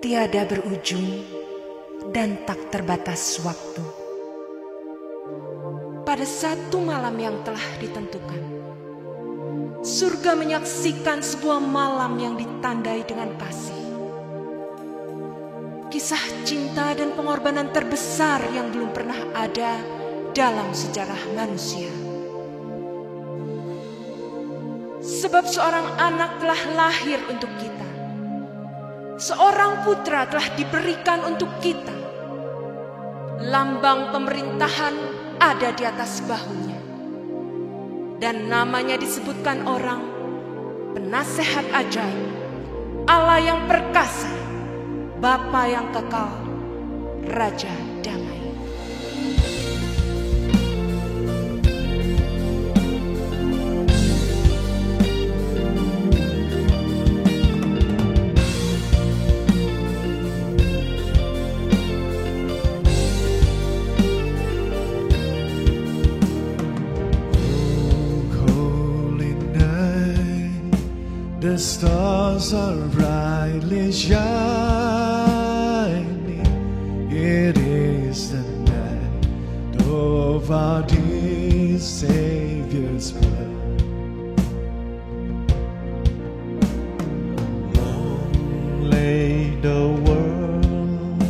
tiada berujung dan tak terbatas waktu. Pada satu malam yang telah ditentukan, surga menyaksikan sebuah malam yang ditandai dengan kasih. Kisah cinta dan pengorbanan terbesar yang belum pernah ada dalam sejarah manusia. Sebab seorang anak telah lahir untuk kita. Seorang putra telah diberikan untuk kita. Lambang pemerintahan ada di atas bahunya. Dan namanya disebutkan orang Penasehat Ajaib, Allah yang perkasa, Bapa yang kekal, Raja Damai. The stars are brightly shining. It is the night of our dear Savior's blood. Long lay the world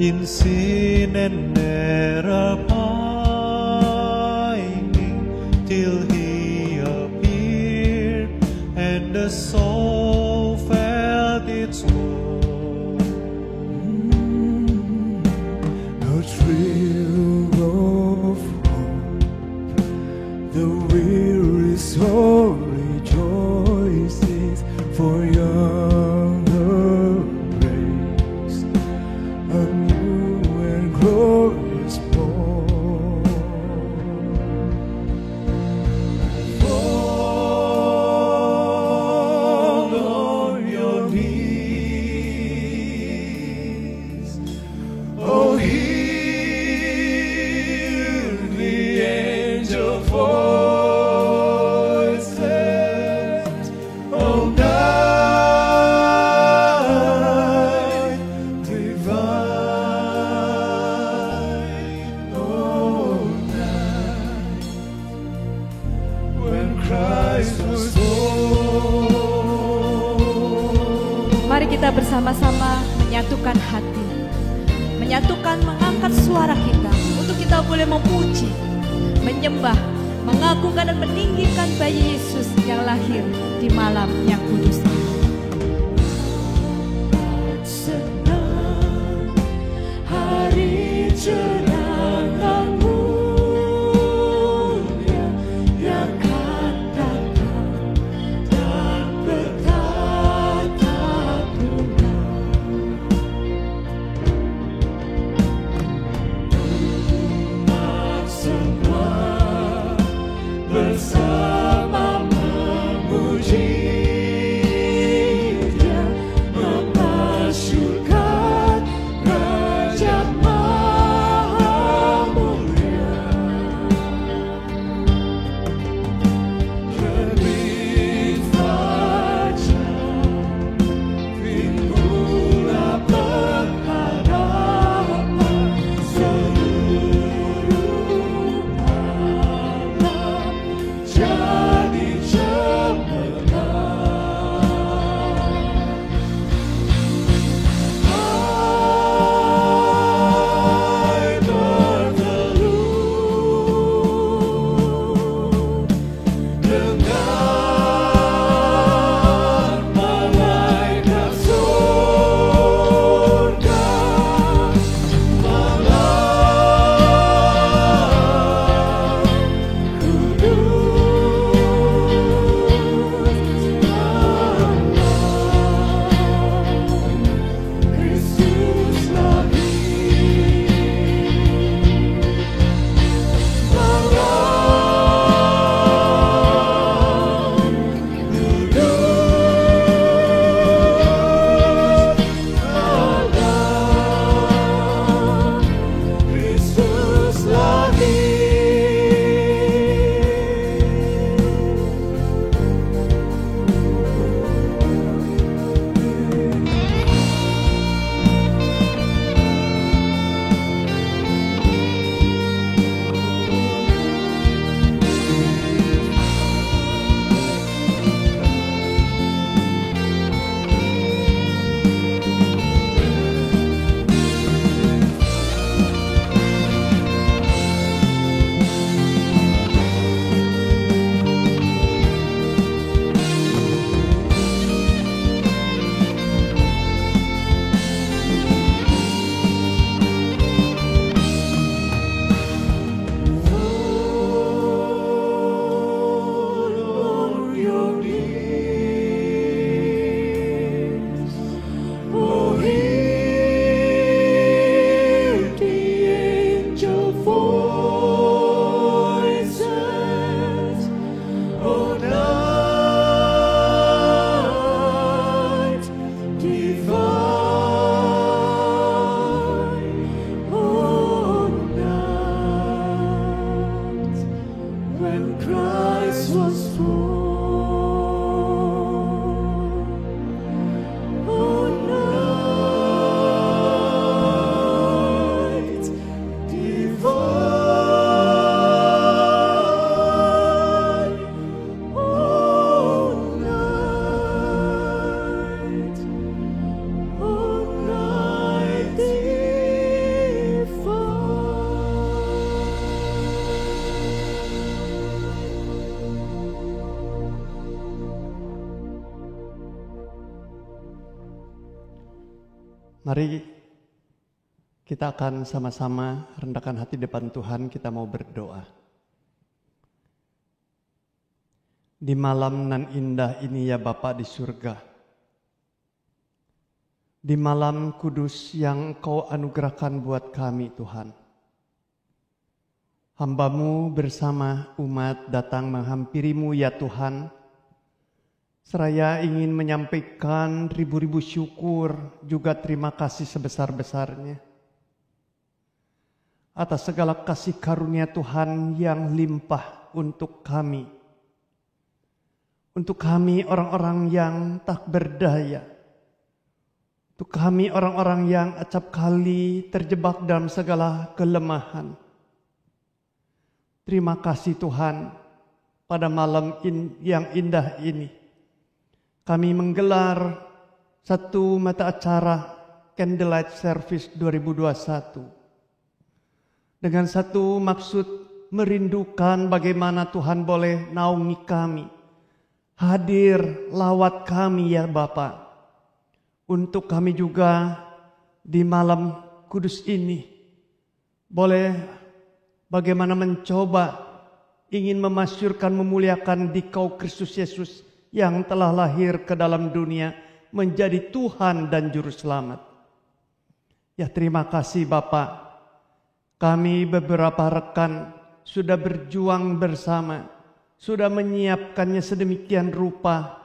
in sin and error pining, till He appeared and the soul felt its woe. No thrill of hope, the weary soul rejoices, for yonder breaks a new and glorious morn. Mari kita bersama-sama menyatukan hati, menyatukan mengangkat suara kita untuk kita boleh memuji, menyembah, mengagungkan dan meninggikan bayi Yesus yang lahir di malam yang kudus ini. Senang hari cerah dan mulia yang katakan dan bertatap muka. Umat semua bersama memuji Dia, memasyurkan Raja Maha Christ was born. Oh, night divine. Oh, night Mari kita akan sama-sama rendahkan hati depan Tuhan, kita mau berdoa. Di malam nan indah ini ya Bapa di surga, di malam kudus yang Kau anugerahkan buat kami Tuhan, hamba-Mu bersama umat datang menghampiri-Mu ya Tuhan. Seraya ingin menyampaikan ribu-ribu syukur, juga terima kasih sebesar-besarnya atas segala kasih karunia Tuhan yang limpah untuk kami. Untuk kami orang-orang yang tak berdaya. Untuk kami orang-orang yang acap kali terjebak dalam segala kelemahan. Terima kasih Tuhan, pada malam yang indah ini kami menggelar satu mata acara Candlelight Service 2021 dengan satu maksud merindukan bagaimana Tuhan boleh naungi kami, hadir lawat kami ya Bapa, untuk kami juga di malam kudus ini boleh bagaimana mencoba ingin memasyurkan, memuliakan Dikau Kristus Yesus yang telah lahir ke dalam dunia menjadi Tuhan dan Juru Selamat. Ya terima kasih Bapa, kami beberapa rekan sudah berjuang bersama, sudah menyiapkannya sedemikian rupa.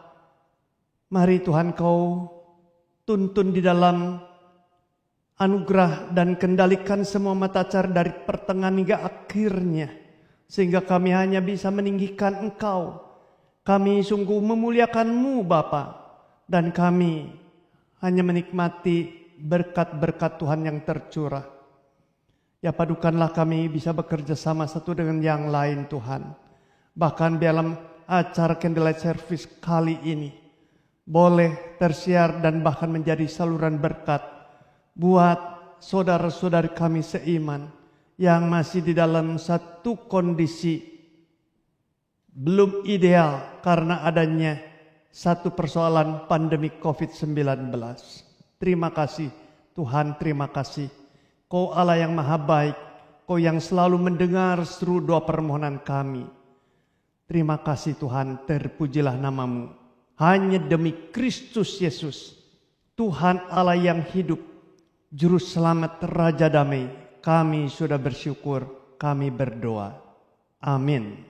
Mari Tuhan Kau tuntun di dalam anugerah dan kendalikan semua mata acara dari pertengahan hingga akhirnya, sehingga kami hanya bisa meninggikan Engkau. Kami sungguh memuliakan-Mu Bapa, dan kami hanya menikmati berkat-berkat Tuhan yang tercurah. Ya padukanlah kami bisa bekerja sama satu dengan yang lain Tuhan. Bahkan dalam acara Candlelight Service kali ini boleh tersiar dan bahkan menjadi saluran berkat buat saudara-saudari kami seiman yang masih di dalam satu kondisi belum ideal karena adanya satu persoalan pandemi COVID-19. Terima kasih Tuhan, terima kasih. Kau Allah yang maha baik, Kau yang selalu mendengar seru doa permohonan kami. Terima kasih Tuhan, terpujilah nama-Mu. Hanya demi Kristus Yesus, Tuhan Allah yang hidup, Juru Selamat, Raja Damai, kami sudah bersyukur, kami berdoa. Amin.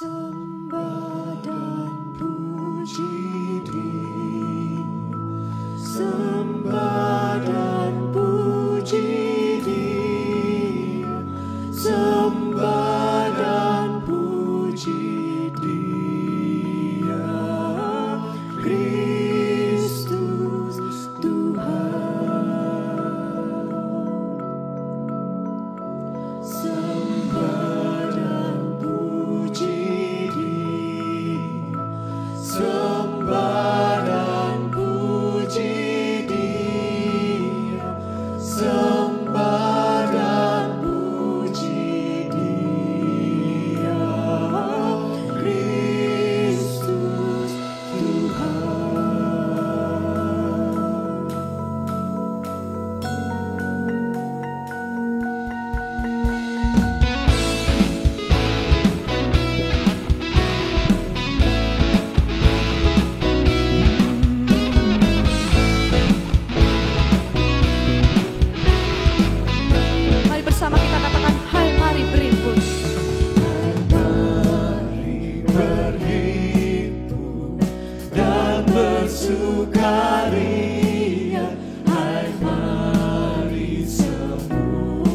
Sembah dan puji Dia, sembah dan puji Dia, sembah dan puji Dia, Kristus Tuhan. Sembah dan puji Dia, sembah dan puji Dia, sembah dan puji Dia, Kristus Tuhan. Mari bersama kita katakan, hai mari berimpun. Mari berhimpun dan bersukaria, hai mari semua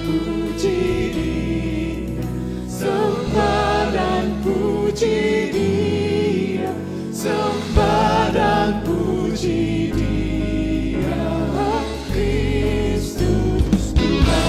puji Dia, sembah dan puji Dia, sembah dan puji Dia, Kristus Tuhan.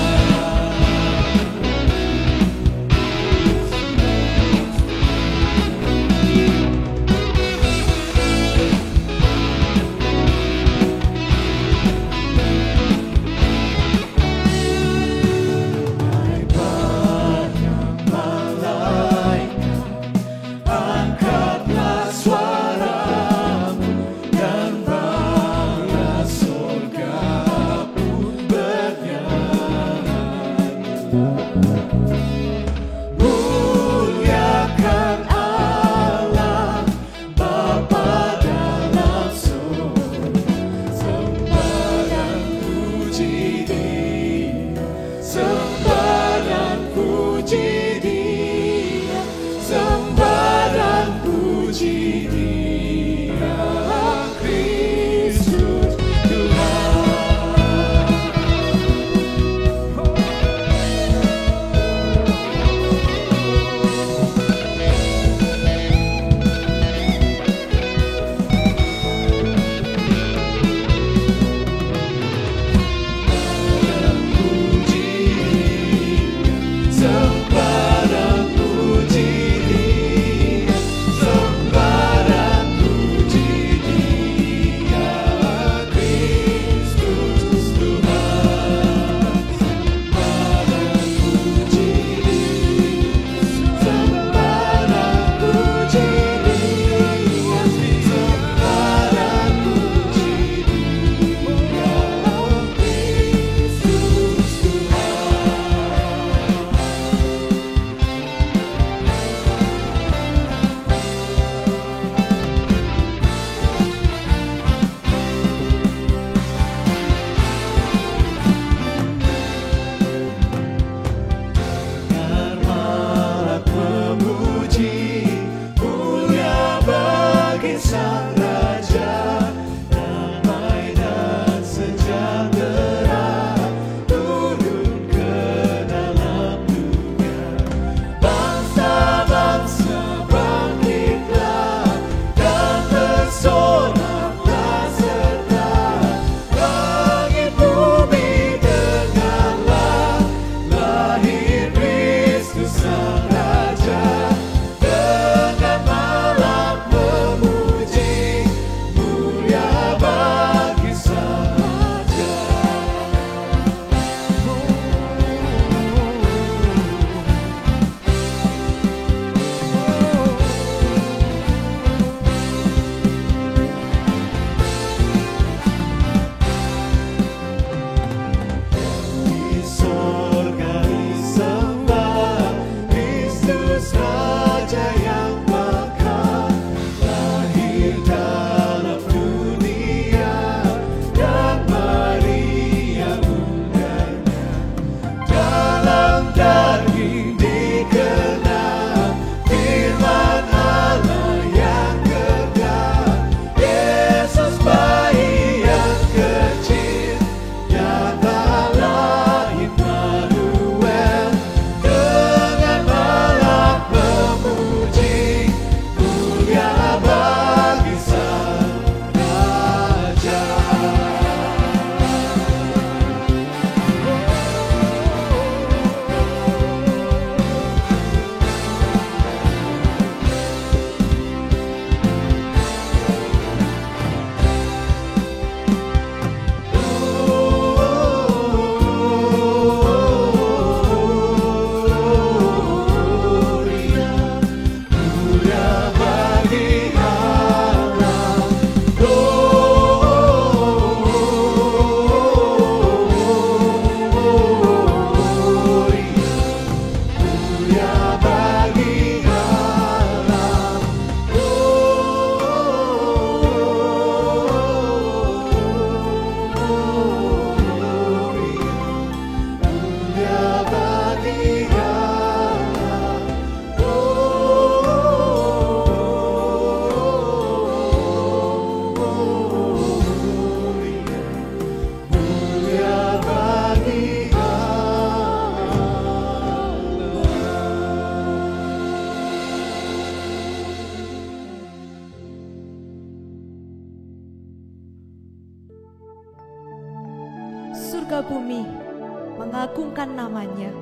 mengagungkan namanya.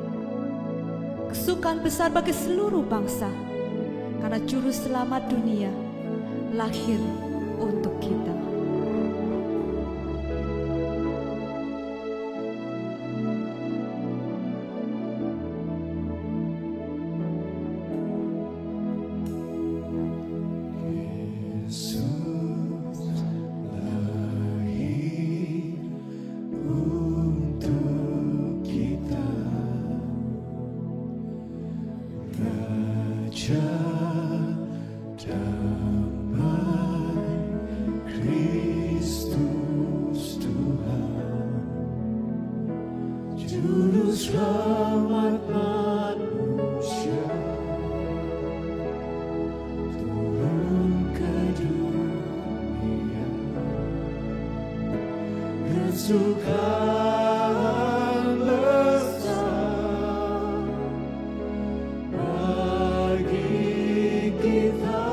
Kesukaan besar bagi seluruh bangsa, karena Juru Selamat dunia lahir untuk kita. Juru Selamat manusia turun ke dunia, kesukaan besar bagi kita.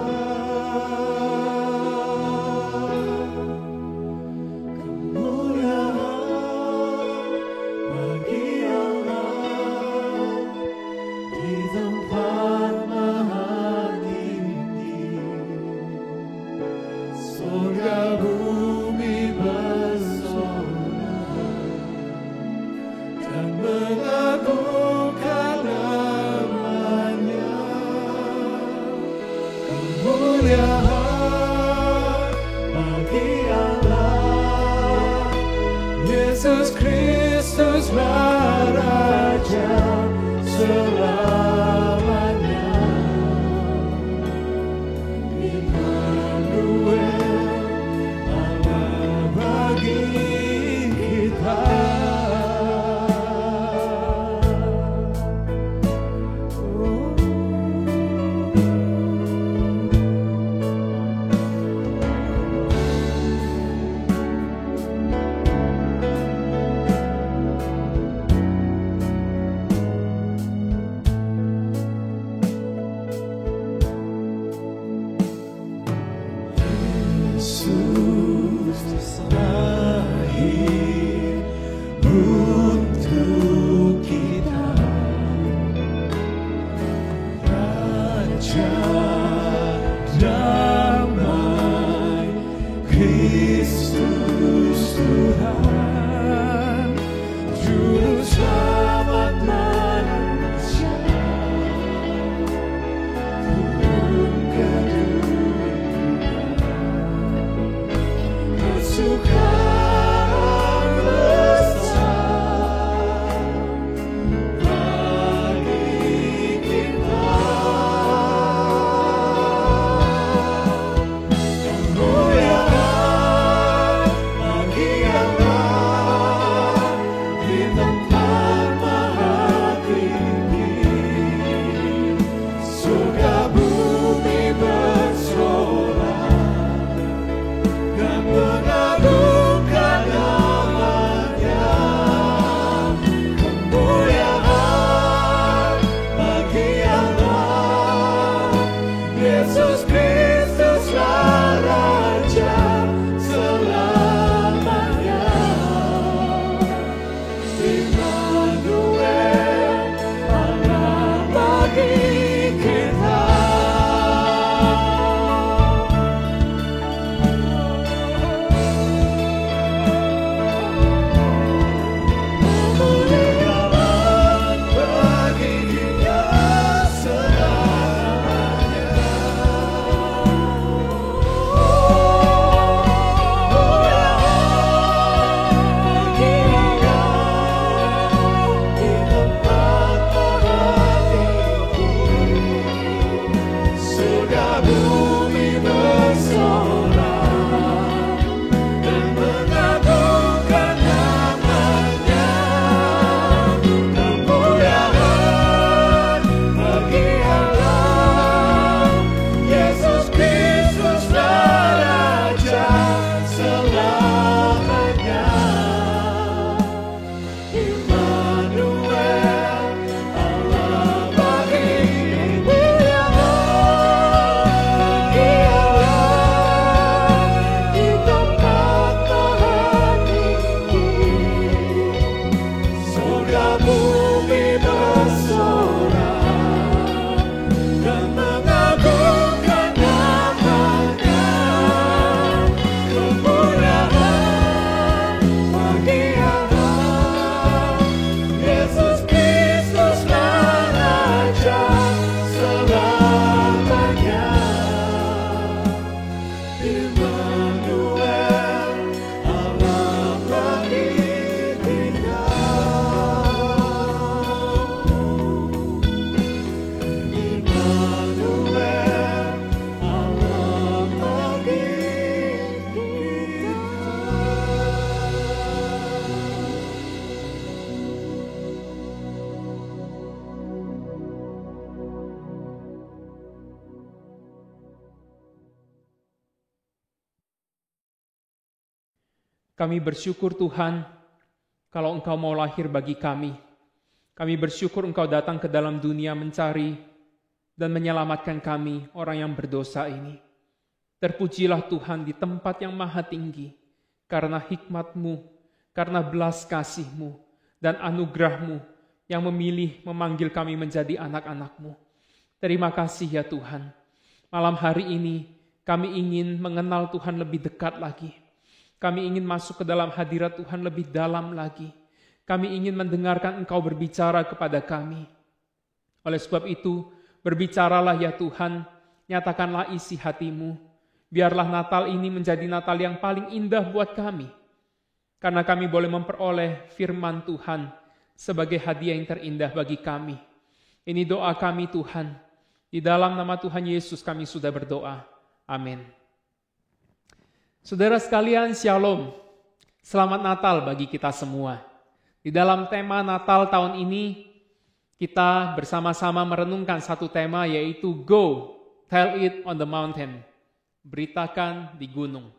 Surga bumi bersorak dan mengagungkan namanya. Kemuliaan bagi Allah, Yesus Kristus Raja selamanya. hingga bumi bersorak dan mengagungkan nama-Nya. Kemuliaan bagi Allah, Yesus Kristuslah Raja selamanya. Immanuel, Allah bagi kita. Immanuel, Allah bagi kita. Kami bersyukur Tuhan, kalau Engkau mau lahir bagi kami. Kami bersyukur Engkau datang ke dalam dunia mencari dan menyelamatkan kami, orang yang berdosa ini. Terpujilah Tuhan di tempat yang maha tinggi, karena hikmat-Mu, karena belas kasih-Mu, dan anugerah-Mu yang memilih memanggil kami menjadi anak-anak-Mu. Terima kasih ya Tuhan. Malam hari ini kami ingin mengenal Tuhan lebih dekat lagi. Kami ingin masuk ke dalam hadirat Tuhan lebih dalam lagi. Kami ingin mendengarkan Engkau berbicara kepada kami. Oleh sebab itu, berbicaralah ya Tuhan, nyatakanlah isi hati-Mu. Biarlah Natal ini menjadi Natal yang paling indah buat kami. Karena kami boleh memperoleh firman Tuhan sebagai hadiah yang terindah bagi kami. Ini doa kami Tuhan. Di dalam nama Tuhan Yesus kami sudah berdoa. Amin. Saudara sekalian, Shalom. Selamat Natal bagi kita semua. Di dalam tema Natal tahun ini, kita bersama-sama merenungkan satu tema, yaitu Go, Tell It on the Mountain. Beritakan di gunung.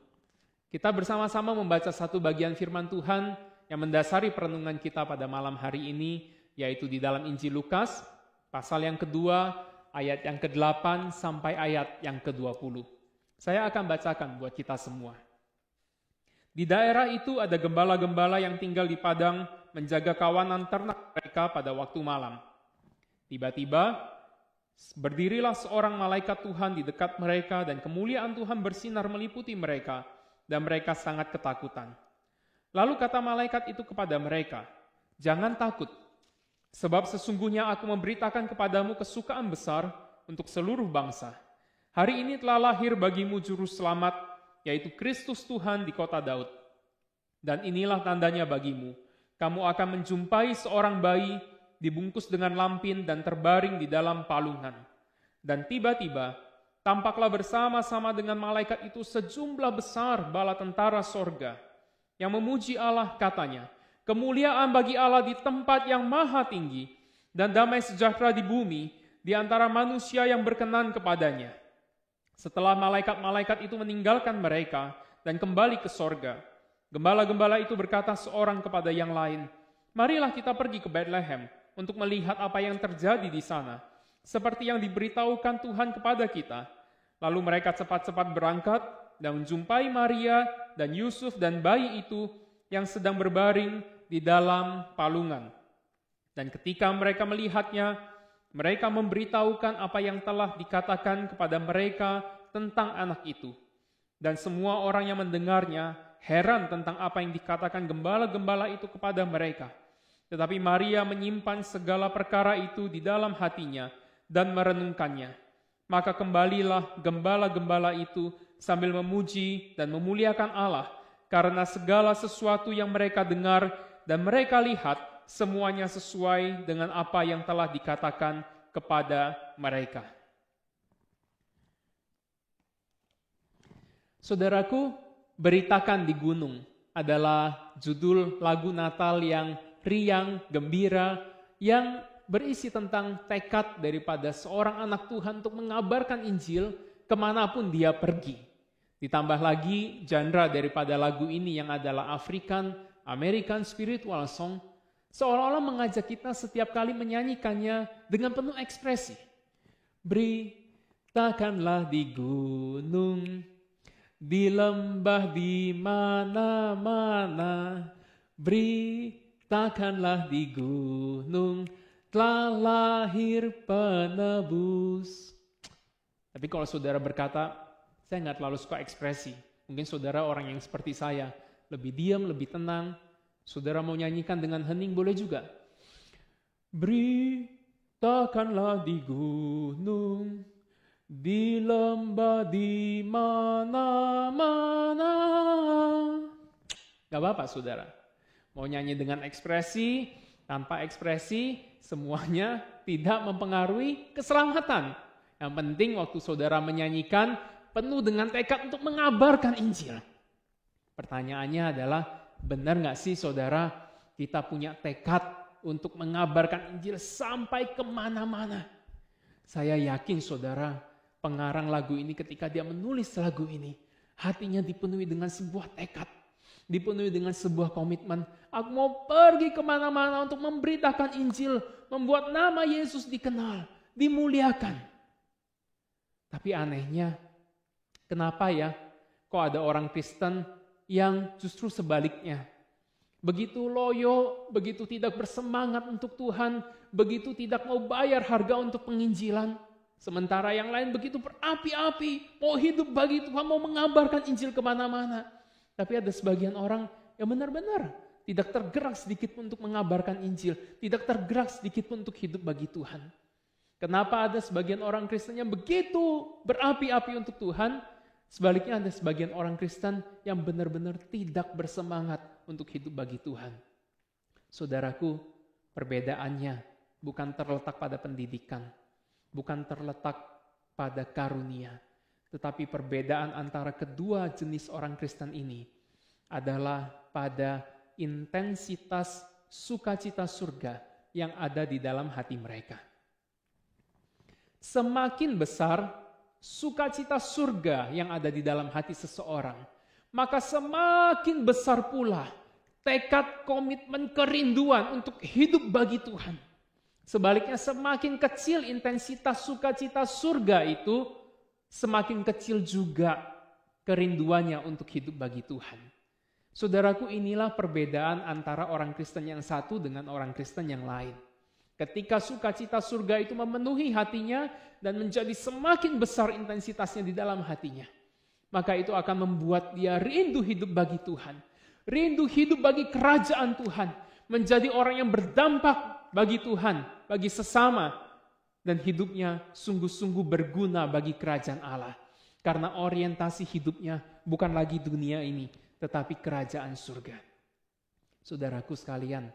Kita bersama-sama membaca satu bagian firman Tuhan yang mendasari perenungan kita pada malam hari ini, yaitu di dalam Injil Lukas, pasal yang kedua, ayat yang ke-8 sampai ayat yang ke-20. Saya akan bacakan buat kita semua. Di daerah itu ada gembala-gembala yang tinggal di padang menjaga kawanan ternak mereka pada waktu malam. Tiba-tiba, berdirilah seorang malaikat Tuhan di dekat mereka dan kemuliaan Tuhan bersinar meliputi mereka dan mereka sangat ketakutan. Lalu kata malaikat itu kepada mereka, "Jangan takut, sebab sesungguhnya aku memberitakan kepadamu kesukaan besar untuk seluruh bangsa. Hari ini telah lahir bagimu juru selamat, yaitu Kristus Tuhan di kota Daud. Dan inilah tandanya bagimu, kamu akan menjumpai seorang bayi dibungkus dengan lampin dan terbaring di dalam palungan. Dan tiba-tiba, tampaklah bersama-sama dengan malaikat itu sejumlah besar bala tentara sorga, yang memuji Allah katanya, kemuliaan bagi Allah di tempat yang maha tinggi, dan damai sejahtera di bumi, di antara manusia yang berkenan kepadanya." Setelah malaikat-malaikat itu meninggalkan mereka dan kembali ke sorga, gembala-gembala itu berkata seorang kepada yang lain, "Marilah kita pergi ke Bethlehem untuk melihat apa yang terjadi di sana, seperti yang diberitahukan Tuhan kepada kita." Lalu mereka cepat-cepat berangkat dan menjumpai Maria dan Yusuf dan bayi itu yang sedang berbaring di dalam palungan. Dan ketika mereka melihatnya, mereka memberitahukan apa yang telah dikatakan kepada mereka tentang anak itu. Dan semua orang yang mendengarnya heran tentang apa yang dikatakan gembala-gembala itu kepada mereka. Tetapi Maria menyimpan segala perkara itu di dalam hatinya dan merenungkannya. Maka kembalilah gembala-gembala itu sambil memuji dan memuliakan Allah, karena segala sesuatu yang mereka dengar dan mereka lihat semuanya sesuai dengan apa yang telah dikatakan kepada mereka. Saudaraku, beritakan di gunung adalah judul lagu Natal yang riang, gembira, yang berisi tentang tekad daripada seorang anak Tuhan untuk mengabarkan Injil kemanapun dia pergi. Ditambah lagi genre daripada lagu ini yang adalah American Spiritual Song, seolah-olah mengajak kita setiap kali menyanyikannya dengan penuh ekspresi. Beritakanlah di gunung, di lembah, di mana-mana. Beritakanlah takkanlah di gunung telah lahir penebus. Tapi kalau saudara berkata, saya nggak terlalu suka ekspresi. Mungkin saudara orang yang seperti saya, lebih diam, lebih tenang. Saudara mau nyanyikan dengan hening boleh juga. Beritakanlah di gunung, di lembah, di mana-mana. Gak apa-apa saudara. Mau nyanyi dengan ekspresi, tanpa ekspresi, semuanya tidak mempengaruhi keselamatan. Yang penting waktu saudara menyanyikan, penuh dengan tekad untuk mengabarkan Injil. Pertanyaannya adalah, benar gak sih saudara, kita punya tekad untuk mengabarkan Injil sampai kemana-mana? Saya yakin saudara, pengarang lagu ini ketika dia menulis lagu ini, hatinya dipenuhi dengan sebuah tekad, dipenuhi dengan sebuah komitmen. Aku mau pergi kemana-mana untuk memberitakan Injil, membuat nama Yesus dikenal, dimuliakan. Tapi anehnya, kenapa ya kok ada orang Kristen yang justru sebaliknya? Begitu loyo, begitu tidak bersemangat untuk Tuhan, begitu tidak mau bayar harga untuk penginjilan. Sementara yang lain begitu berapi-api, mau hidup bagi Tuhan, mau mengabarkan Injil kemana-mana. Tapi ada sebagian orang yang benar-benar tidak tergerak sedikit pun untuk mengabarkan Injil, tidak tergerak sedikit pun untuk hidup bagi Tuhan. Kenapa ada sebagian orang Kristen yang begitu berapi-api untuk Tuhan, sebaliknya ada sebagian orang Kristen yang benar-benar tidak bersemangat untuk hidup bagi Tuhan. Saudaraku, perbedaannya bukan terletak pada pendidikan, bukan terletak pada karunia, tetapi perbedaan antara kedua jenis orang Kristen ini adalah pada intensitas sukacita surga yang ada di dalam hati mereka. Semakin besar sukacita surga yang ada di dalam hati seseorang, maka semakin besar pula tekad, komitmen, kerinduan untuk hidup bagi Tuhan. Sebaliknya semakin kecil intensitas sukacita surga itu, semakin kecil juga kerinduannya untuk hidup bagi Tuhan. Saudaraku, inilah perbedaan antara orang Kristen yang satu dengan orang Kristen yang lain. Ketika sukacita surga itu memenuhi hatinya dan menjadi semakin besar intensitasnya di dalam hatinya, maka itu akan membuat dia rindu hidup bagi Tuhan, rindu hidup bagi kerajaan Tuhan, menjadi orang yang berdampak bagi Tuhan, bagi sesama, dan hidupnya sungguh-sungguh berguna bagi kerajaan Allah. Karena orientasi hidupnya bukan lagi dunia ini, tetapi kerajaan surga. Saudaraku sekalian,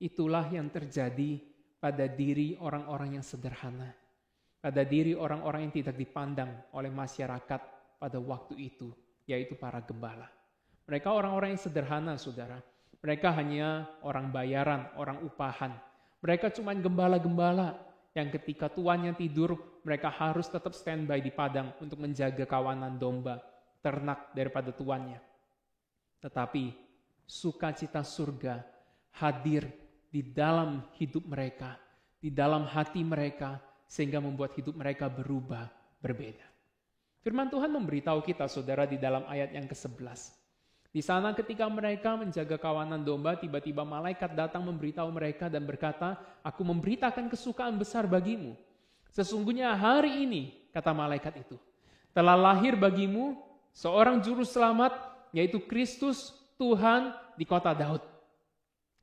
itulah yang terjadi pada diri orang-orang yang sederhana, pada diri orang-orang yang tidak dipandang oleh masyarakat pada waktu itu, yaitu para gembala. Mereka orang-orang yang sederhana, saudara. Mereka hanya orang bayaran, orang upahan. Mereka cuma gembala-gembala yang ketika tuannya tidur, mereka harus tetap standby di padang untuk menjaga kawanan domba, ternak daripada tuannya. Tetapi sukacita surga hadir di dalam hidup mereka, di dalam hati mereka, sehingga membuat hidup mereka berubah, berbeda. Firman Tuhan memberitahu kita, saudara, di dalam ayat yang ke-11. Di sana ketika mereka menjaga kawanan domba, tiba-tiba malaikat datang memberitahu mereka dan berkata, "Aku memberitakan kesukaan besar bagimu. Sesungguhnya hari ini," kata malaikat itu, "telah lahir bagimu seorang juru selamat, yaitu Kristus Tuhan di kota Daud."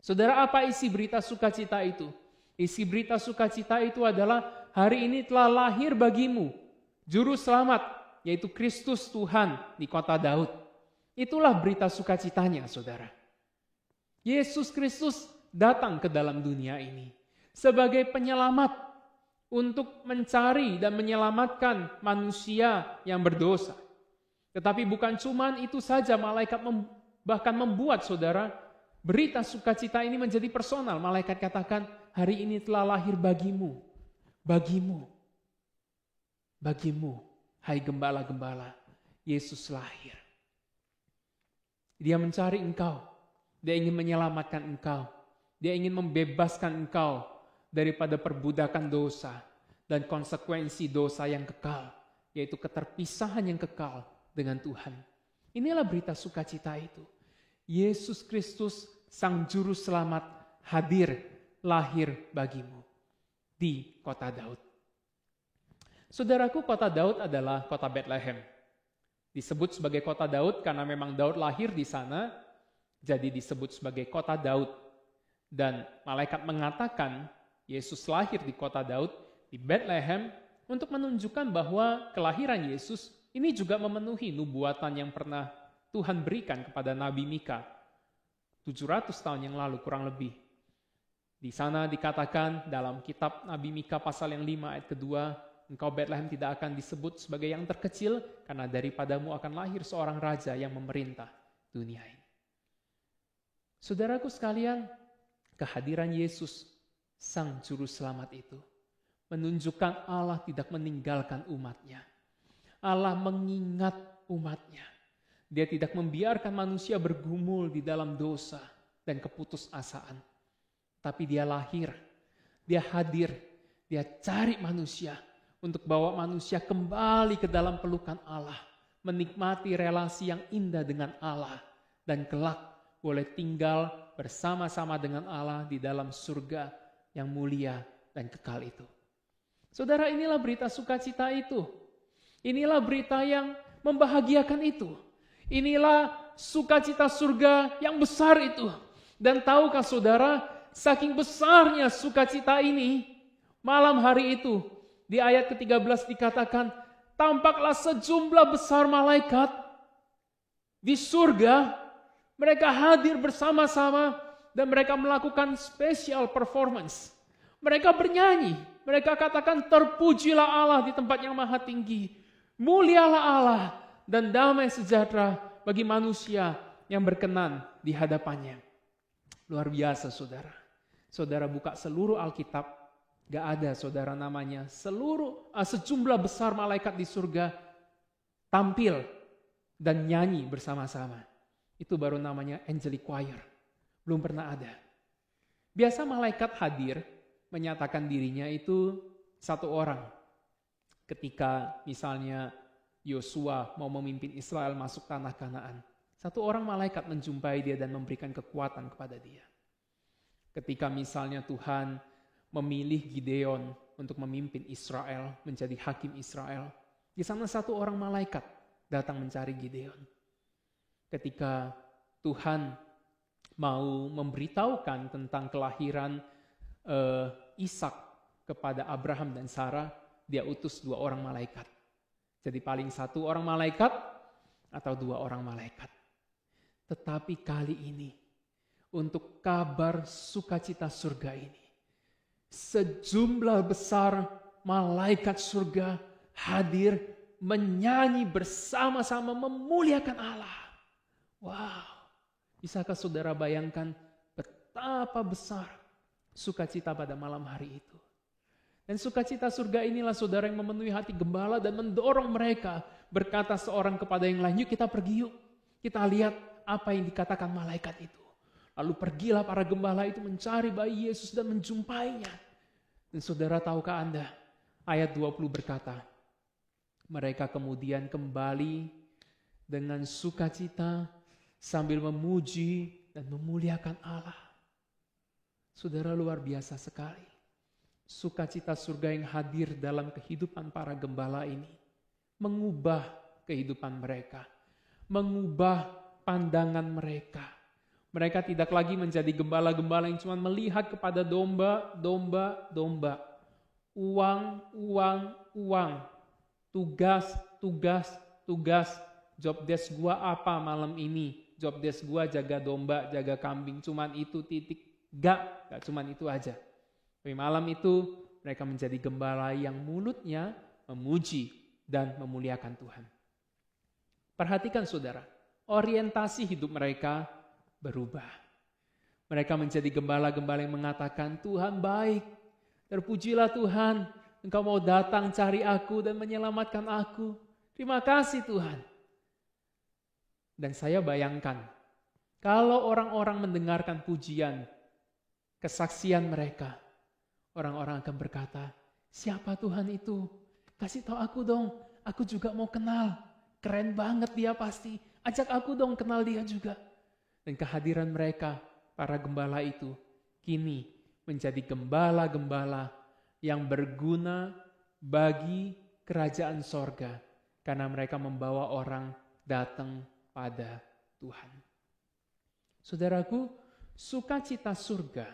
Saudara, apa isi berita sukacita itu? Isi berita sukacita itu adalah hari ini telah lahir bagimu juru selamat, yaitu Kristus Tuhan di kota Daud. Itulah berita sukacitanya, saudara. Yesus Kristus datang ke dalam dunia ini sebagai penyelamat untuk mencari dan menyelamatkan manusia yang berdosa. Tetapi bukan cuma itu saja, malaikat bahkan membuat, saudara, berita sukacita ini menjadi personal. Malaikat katakan, hari ini telah lahir bagimu, hai gembala-gembala, Yesus lahir. Dia mencari engkau, dia ingin menyelamatkan engkau, dia ingin membebaskan engkau daripada perbudakan dosa dan konsekuensi dosa yang kekal, yaitu keterpisahan yang kekal dengan Tuhan. Inilah berita sukacita itu. Yesus Kristus Sang Juru Selamat hadir, lahir bagimu di kota Daud. Saudaraku, kota Daud adalah kota Bethlehem. Disebut sebagai kota Daud karena memang Daud lahir di sana, jadi disebut sebagai kota Daud. Dan malaikat mengatakan Yesus lahir di kota Daud, di Bethlehem, untuk menunjukkan bahwa kelahiran Yesus ini juga memenuhi nubuatan yang pernah Tuhan berikan kepada Nabi Mika 700 tahun yang lalu kurang lebih. Di sana dikatakan dalam kitab Nabi Mika pasal yang 5 ayat kedua, engkau Bethlehem tidak akan disebut sebagai yang terkecil, karena daripadamu akan lahir seorang raja yang memerintah dunia ini. Saudaraku sekalian, kehadiran Yesus, Sang Juru Selamat itu, menunjukkan Allah tidak meninggalkan umatnya. Allah mengingat umatnya. Dia tidak membiarkan manusia bergumul di dalam dosa dan keputusasaan. Tapi dia lahir, dia hadir, dia cari manusia untuk bawa manusia kembali ke dalam pelukan Allah. Menikmati relasi yang indah dengan Allah. Dan kelak boleh tinggal bersama-sama dengan Allah di dalam surga yang mulia dan kekal itu. Saudara, inilah berita sukacita itu. Inilah berita yang membahagiakan itu. Inilah sukacita surga yang besar itu. Dan tahukah saudara, saking besarnya sukacita ini, malam hari itu, di ayat ke-13 dikatakan, tampaklah sejumlah besar malaikat di surga. Mereka hadir bersama-sama dan mereka melakukan special performance. Mereka bernyanyi, mereka katakan terpujilah Allah di tempat yang maha tinggi. Mulialah Allah dan damai sejahtera bagi manusia yang berkenan di hadapannya. Luar biasa saudara. Saudara buka seluruh Alkitab, gak ada saudara namanya sejumlah besar malaikat di surga tampil dan nyanyi bersama-sama. Itu baru namanya angelic choir. Belum pernah ada. Biasa malaikat hadir menyatakan dirinya itu satu orang. Ketika misalnya Yosua mau memimpin Israel masuk tanah Kanaan, satu orang malaikat menjumpai dia dan memberikan kekuatan kepada dia. Ketika misalnya Tuhan memilih Gideon untuk memimpin Israel, menjadi hakim Israel, di sana satu orang malaikat datang mencari Gideon. Ketika Tuhan mau memberitahukan tentang kelahiran Ishak kepada Abraham dan Sarah, dia utus 2 orang malaikat. Jadi paling 1 orang malaikat atau 2 orang malaikat. Tetapi kali ini, untuk kabar sukacita surga ini, sejumlah besar malaikat surga hadir menyanyi bersama-sama memuliakan Allah. Wow, bisakah saudara bayangkan betapa besar sukacita pada malam hari itu? Dan sukacita surga inilah saudara yang memenuhi hati gembala dan mendorong mereka berkata seorang kepada yang lain, yuk kita pergi yuk. Kita lihat apa yang dikatakan malaikat itu. Lalu pergilah para gembala itu mencari bayi Yesus dan menjumpainya. Dan saudara tahukah Anda, ayat 20 berkata, mereka kemudian kembali dengan sukacita sambil memuji dan memuliakan Allah. Saudara, luar biasa sekali. Sukacita surga yang hadir dalam kehidupan para gembala ini mengubah kehidupan mereka, mengubah pandangan mereka. Mereka tidak lagi menjadi gembala-gembala yang cuma melihat kepada domba, domba, domba. Uang, uang, uang. Tugas, tugas, tugas. Job desk gua apa malam ini? Job desk gua jaga domba, jaga kambing. Cuman itu titik. Gak cuman itu aja. Tapi malam itu mereka menjadi gembala yang mulutnya memuji dan memuliakan Tuhan. Perhatikan saudara, orientasi hidup mereka berubah. Mereka menjadi gembala-gembala yang mengatakan, Tuhan baik, terpujilah Tuhan, Engkau mau datang cari aku dan menyelamatkan aku. Terima kasih Tuhan. Dan saya bayangkan, kalau orang-orang mendengarkan pujian, kesaksian mereka, orang-orang akan berkata, siapa Tuhan itu? Kasih tahu aku dong, aku juga mau kenal. Keren banget dia pasti, ajak aku dong kenal dia juga. Dan kehadiran mereka para gembala itu kini menjadi gembala-gembala yang berguna bagi kerajaan sorga, karena mereka membawa orang datang pada Tuhan. Saudaraku, sukacita surga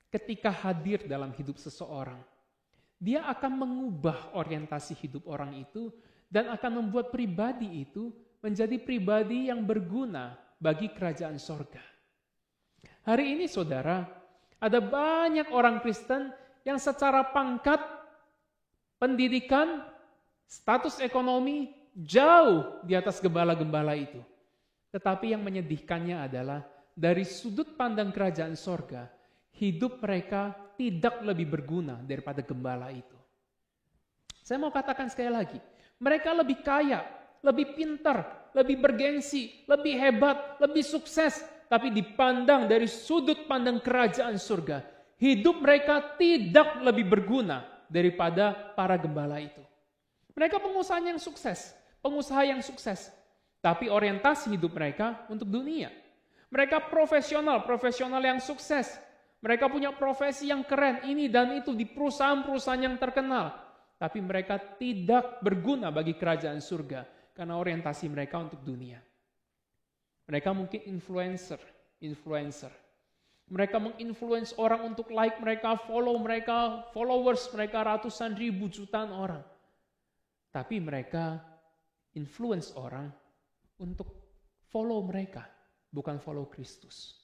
ketika hadir dalam hidup seseorang, dia akan mengubah orientasi hidup orang itu dan akan membuat pribadi itu menjadi pribadi yang berguna bagi kerajaan sorga. Hari ini saudara, ada banyak orang Kristen yang secara pangkat, pendidikan, status ekonomi jauh di atas gembala-gembala itu. Tetapi yang menyedihkannya adalah dari sudut pandang kerajaan sorga, hidup mereka tidak lebih berguna daripada gembala itu. Saya mau katakan sekali lagi, mereka lebih kaya, lebih pintar, lebih bergengsi, lebih hebat, lebih sukses, tapi dipandang dari sudut pandang kerajaan surga, hidup mereka tidak lebih berguna daripada para gembala itu. Mereka pengusaha yang sukses, tapi orientasi hidup mereka untuk dunia. Mereka profesional yang sukses. Mereka punya profesi yang keren, ini dan itu di perusahaan-perusahaan yang terkenal. Tapi mereka tidak berguna bagi kerajaan surga, karena orientasi mereka untuk dunia. Mereka mungkin influencer. Mereka menginfluence orang untuk like mereka, followers mereka ratusan ribu jutaan orang. Tapi mereka influence orang untuk follow mereka, bukan follow Kristus.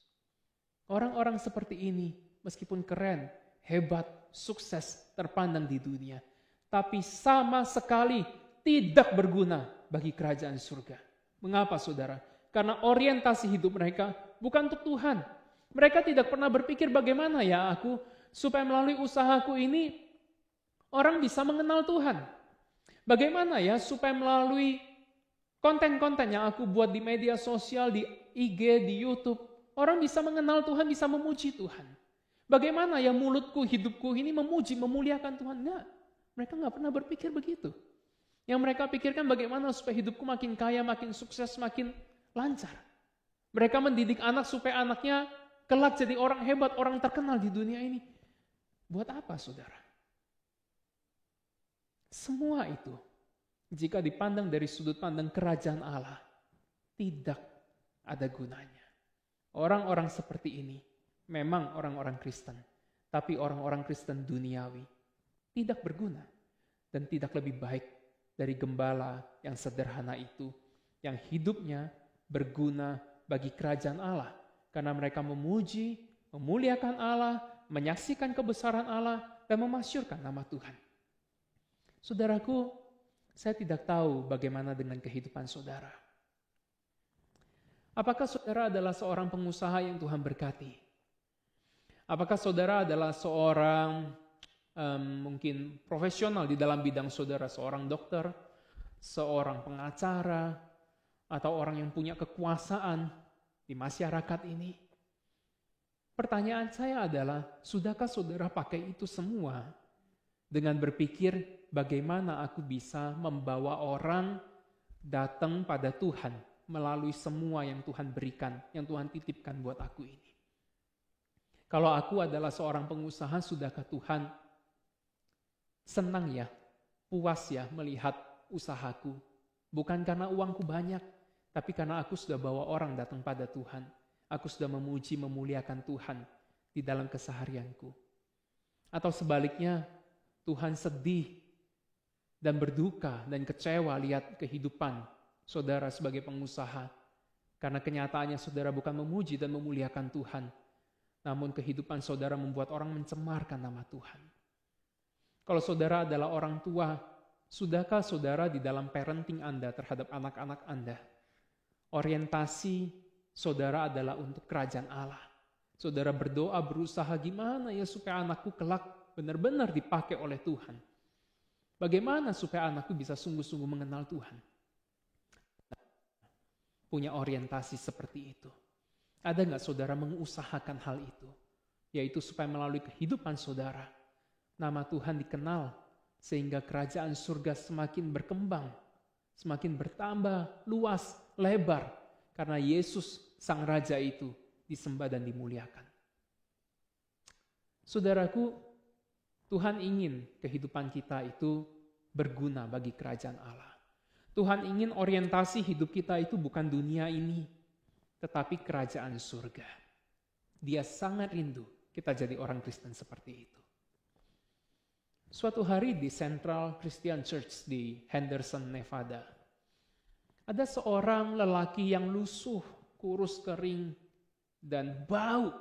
Orang-orang seperti ini, meskipun keren, hebat, sukses, terpandang di dunia, tapi sama sekali tidak berguna bagi kerajaan surga. Mengapa saudara? Karena orientasi hidup mereka bukan untuk Tuhan. Mereka tidak pernah berpikir bagaimana ya aku supaya melalui usahaku ini orang bisa mengenal Tuhan. Bagaimana ya supaya melalui konten-konten yang aku buat di media sosial, di IG, di YouTube, orang bisa mengenal Tuhan, bisa memuji Tuhan. Bagaimana ya mulutku, hidupku ini memuji, memuliakan Tuhan? Enggak. Mereka nggak pernah berpikir begitu. Yang mereka pikirkan bagaimana supaya hidupku makin kaya, makin sukses, makin lancar. Mereka mendidik anak supaya anaknya kelak jadi orang hebat, orang terkenal di dunia ini. Buat apa saudara? Semua itu, jika dipandang dari sudut pandang kerajaan Allah, tidak ada gunanya. Orang-orang seperti ini memang orang-orang Kristen, tapi orang-orang Kristen duniawi tidak berguna dan tidak lebih baik dari gembala yang sederhana itu, yang hidupnya berguna bagi kerajaan Allah, karena mereka memuji, memuliakan Allah, menyaksikan kebesaran Allah, dan memasyurkan nama Tuhan. Saudaraku, saya tidak tahu bagaimana dengan kehidupan saudara. Apakah saudara adalah seorang pengusaha yang Tuhan berkati? Apakah saudara adalah seorang mungkin profesional di dalam bidang saudara, seorang dokter, seorang pengacara, atau orang yang punya kekuasaan di masyarakat ini? Pertanyaan saya adalah, sudahkah saudara pakai itu semua dengan berpikir bagaimana aku bisa membawa orang datang pada Tuhan melalui semua yang Tuhan berikan, yang Tuhan titipkan buat aku ini? Kalau aku adalah seorang pengusaha, sudahkah Tuhan senang ya, puas ya melihat usahaku? Bukan karena uangku banyak, tapi karena aku sudah bawa orang datang pada Tuhan. Aku sudah memuji, memuliakan Tuhan di dalam keseharianku. Atau sebaliknya, Tuhan sedih dan berduka dan kecewa lihat kehidupan saudara sebagai pengusaha. Karena kenyataannya saudara bukan memuji dan memuliakan Tuhan, namun kehidupan saudara membuat orang mencemarkan nama Tuhan. Kalau saudara adalah orang tua, sudahkah saudara di dalam parenting Anda terhadap anak-anak Anda, orientasi saudara adalah untuk kerajaan Allah? Saudara berdoa, berusaha gimana ya supaya anakku kelak benar-benar dipakai oleh Tuhan. Bagaimana supaya anakku bisa sungguh-sungguh mengenal Tuhan? Punya orientasi seperti itu. Ada nggak saudara mengusahakan hal itu? Yaitu supaya melalui kehidupan saudara, nama Tuhan dikenal, sehingga kerajaan surga semakin berkembang, semakin bertambah, luas, lebar, karena Yesus Sang Raja itu disembah dan dimuliakan. Saudaraku, Tuhan ingin kehidupan kita itu berguna bagi kerajaan Allah. Tuhan ingin orientasi hidup kita itu bukan dunia ini, tetapi kerajaan surga. Dia sangat rindu kita jadi orang Kristen seperti itu. Suatu hari di Central Christian Church di Henderson, Nevada, ada seorang lelaki yang lusuh, kurus kering, dan bau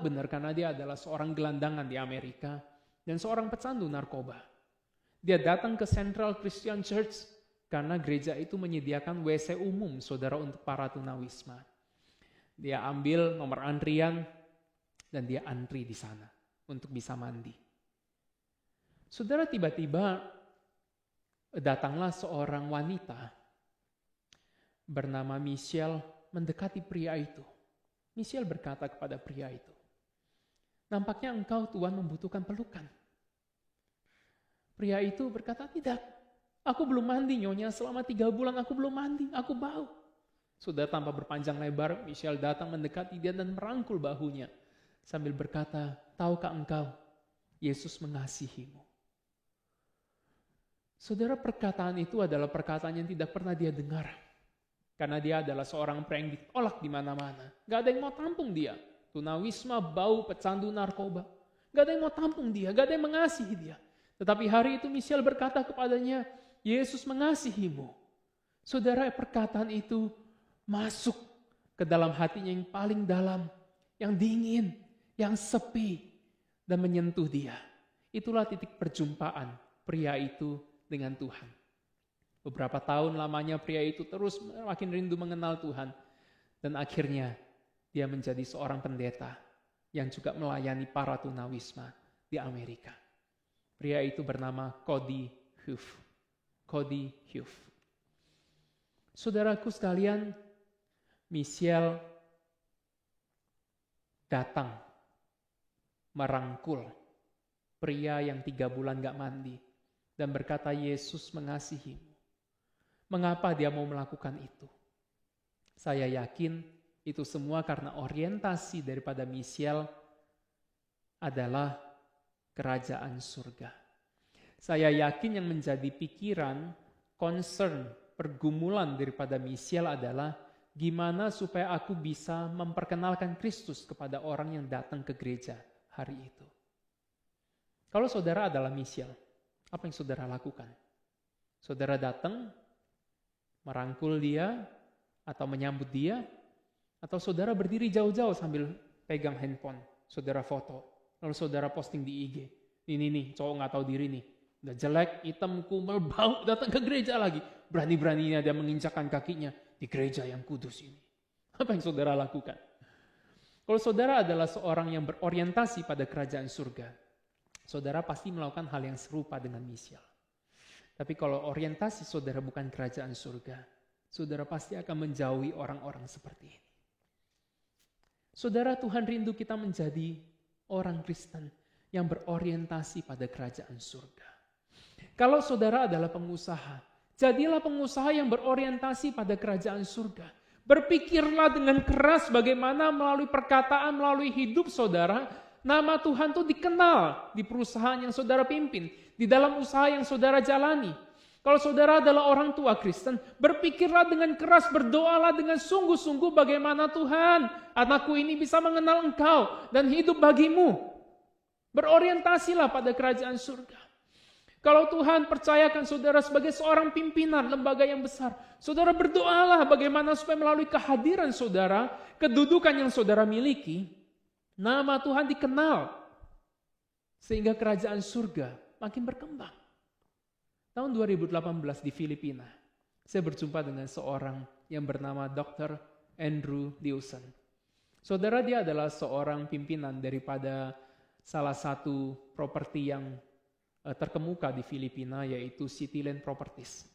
benar karena dia adalah seorang gelandangan di Amerika dan seorang pecandu narkoba. Dia datang ke Central Christian Church karena gereja itu menyediakan WC umum, saudara, untuk para tunawisma. Dia ambil nomor antrian dan dia antri di sana untuk bisa mandi. Saudara, tiba-tiba datanglah seorang wanita bernama Michelle mendekati pria itu. Michelle berkata kepada pria itu, "Nampaknya engkau, Tuhan, membutuhkan pelukan." Pria itu berkata, "Tidak, aku belum mandi, Nyonya. Selama 3 bulan aku belum mandi, aku bau." Sudah tanpa berpanjang lebar, Michelle datang mendekati dia dan merangkul bahunya sambil berkata, "Tahukah engkau, Yesus mengasihimu." Saudara, perkataan itu adalah perkataan yang tidak pernah dia dengar. Karena dia adalah seorang pria yang ditolak di mana-mana. Gak ada yang mau tampung dia. Tunawisma, bau, pecandu narkoba. Gak ada yang mau tampung dia, gak ada yang mengasihi dia. Tetapi hari itu Michelle berkata kepadanya, "Yesus mengasihimu." Saudara, perkataan itu masuk ke dalam hatinya yang paling dalam, yang dingin, yang sepi, dan menyentuh dia. Itulah titik perjumpaan pria itu dengan Tuhan. Beberapa tahun lamanya pria itu terus makin rindu mengenal Tuhan. Dan akhirnya dia menjadi seorang pendeta yang juga melayani para tunawisma di Amerika. Pria itu bernama Cody Huff. Cody Huff. Saudaraku sekalian, Michelle datang merangkul pria yang 3 bulan gak mandi dan berkata, "Yesus mengasihimu." Mengapa dia mau melakukan itu? Saya yakin itu semua karena orientasi daripada Michelle adalah kerajaan surga. Saya yakin yang menjadi pikiran, concern, pergumulan daripada Michelle adalah gimana supaya aku bisa memperkenalkan Kristus kepada orang yang datang ke gereja hari itu. Kalau saudara adalah Michelle, apa yang saudara lakukan? Saudara datang, merangkul dia, atau menyambut dia, atau saudara berdiri jauh-jauh sambil pegang handphone, saudara foto, lalu saudara posting di IG. Ini nih, cowok gak tahu diri nih, udah jelek, hitam, kumel, bau, datang ke gereja lagi. Berani-beraninya dia menginjakkan kakinya di gereja yang kudus ini. Apa yang saudara lakukan? Kalau saudara adalah seorang yang berorientasi pada kerajaan surga, saudara pasti melakukan hal yang serupa dengan Michelle. Tapi kalau orientasi saudara bukan kerajaan surga, saudara pasti akan menjauhi orang-orang seperti ini. Saudara, Tuhan rindu kita menjadi orang Kristen yang berorientasi pada kerajaan surga. Kalau saudara adalah pengusaha, jadilah pengusaha yang berorientasi pada kerajaan surga. Berpikirlah dengan keras bagaimana melalui perkataan, melalui hidup saudara, nama Tuhan itu dikenal di perusahaan yang saudara pimpin, di dalam usaha yang saudara jalani. Kalau saudara adalah orang tua Kristen, berpikirlah dengan keras, berdoalah dengan sungguh-sungguh bagaimana Tuhan, anakku ini bisa mengenal Engkau dan hidup bagimu. Berorientasilah pada kerajaan surga. Kalau Tuhan percayakan saudara sebagai seorang pimpinan lembaga yang besar, saudara berdoalah bagaimana supaya melalui kehadiran saudara, kedudukan yang saudara miliki, nama Tuhan dikenal, sehingga kerajaan surga makin berkembang. Tahun 2018 di Filipina, saya berjumpa dengan seorang yang bernama Dr. Andrew Dawson. Saudara, dia adalah seorang pimpinan daripada salah satu properti yang terkemuka di Filipina, yaitu Cityland Properties.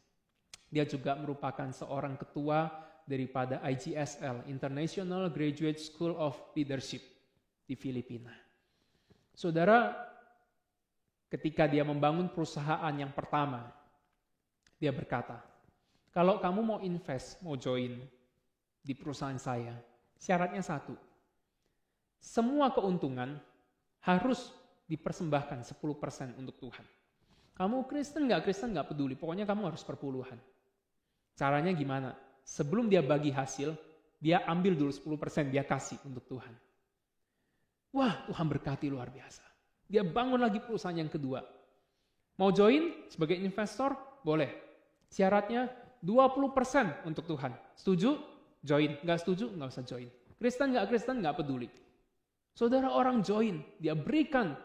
Dia juga merupakan seorang ketua daripada IGSL, International Graduate School of Leadership di Filipina. Saudara, ketika dia membangun perusahaan yang pertama, dia berkata, kalau kamu mau invest, mau join di perusahaan saya, syaratnya satu, semua keuntungan harus dipersembahkan 10% untuk Tuhan. Kamu Kristen nggak peduli, pokoknya kamu harus perpuluhan. Caranya gimana? Sebelum dia bagi hasil, dia ambil dulu 10%, dia kasih untuk Tuhan. Wah, Tuhan berkati luar biasa. Dia bangun lagi perusahaan yang kedua. Mau join sebagai investor? Boleh. Syaratnya 20% untuk Tuhan. Setuju? Join. Nggak setuju? Nggak usah join. Kristen, nggak peduli. Saudara, orang join, dia berikan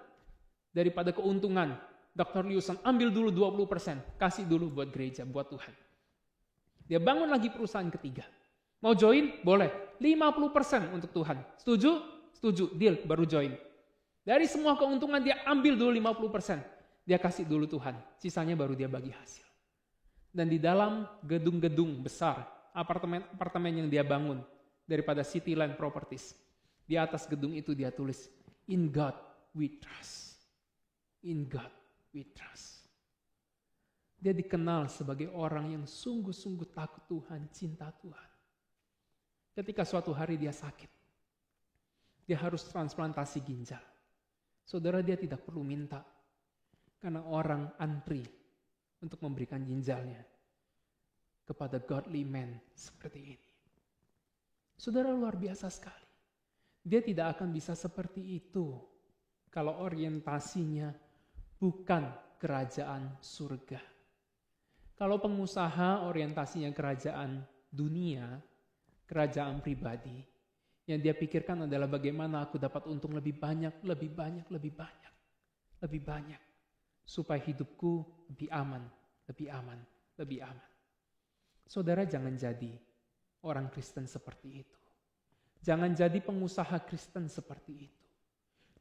daripada keuntungan. Dr. Liuson ambil dulu 20%, kasih dulu buat gereja, buat Tuhan. Dia bangun lagi perusahaan ketiga. Mau join? Boleh. 50% untuk Tuhan. Setuju? Setuju. Deal, baru join. Dari semua keuntungan dia ambil dulu 50%. Dia kasih dulu Tuhan. Sisanya baru dia bagi hasil. Dan di dalam gedung-gedung besar, apartemen yang dia bangun daripada Cityland Properties, di atas gedung itu dia tulis, "In God we trust." In God we trust. Dia dikenal sebagai orang yang sungguh-sungguh takut Tuhan, cinta Tuhan. Ketika suatu hari dia sakit, dia harus transplantasi ginjal. Saudara, dia tidak perlu minta, karena orang antri untuk memberikan ginjalnya kepada godly man seperti ini. Saudara, luar biasa sekali. Dia tidak akan bisa seperti itu kalau orientasinya bukan kerajaan surga. Kalau pengusaha orientasinya kerajaan dunia, kerajaan pribadi, yang dia pikirkan adalah bagaimana aku dapat untung lebih banyak, supaya hidupku lebih aman. Saudara, jangan jadi orang Kristen seperti itu. Jangan jadi pengusaha Kristen seperti itu.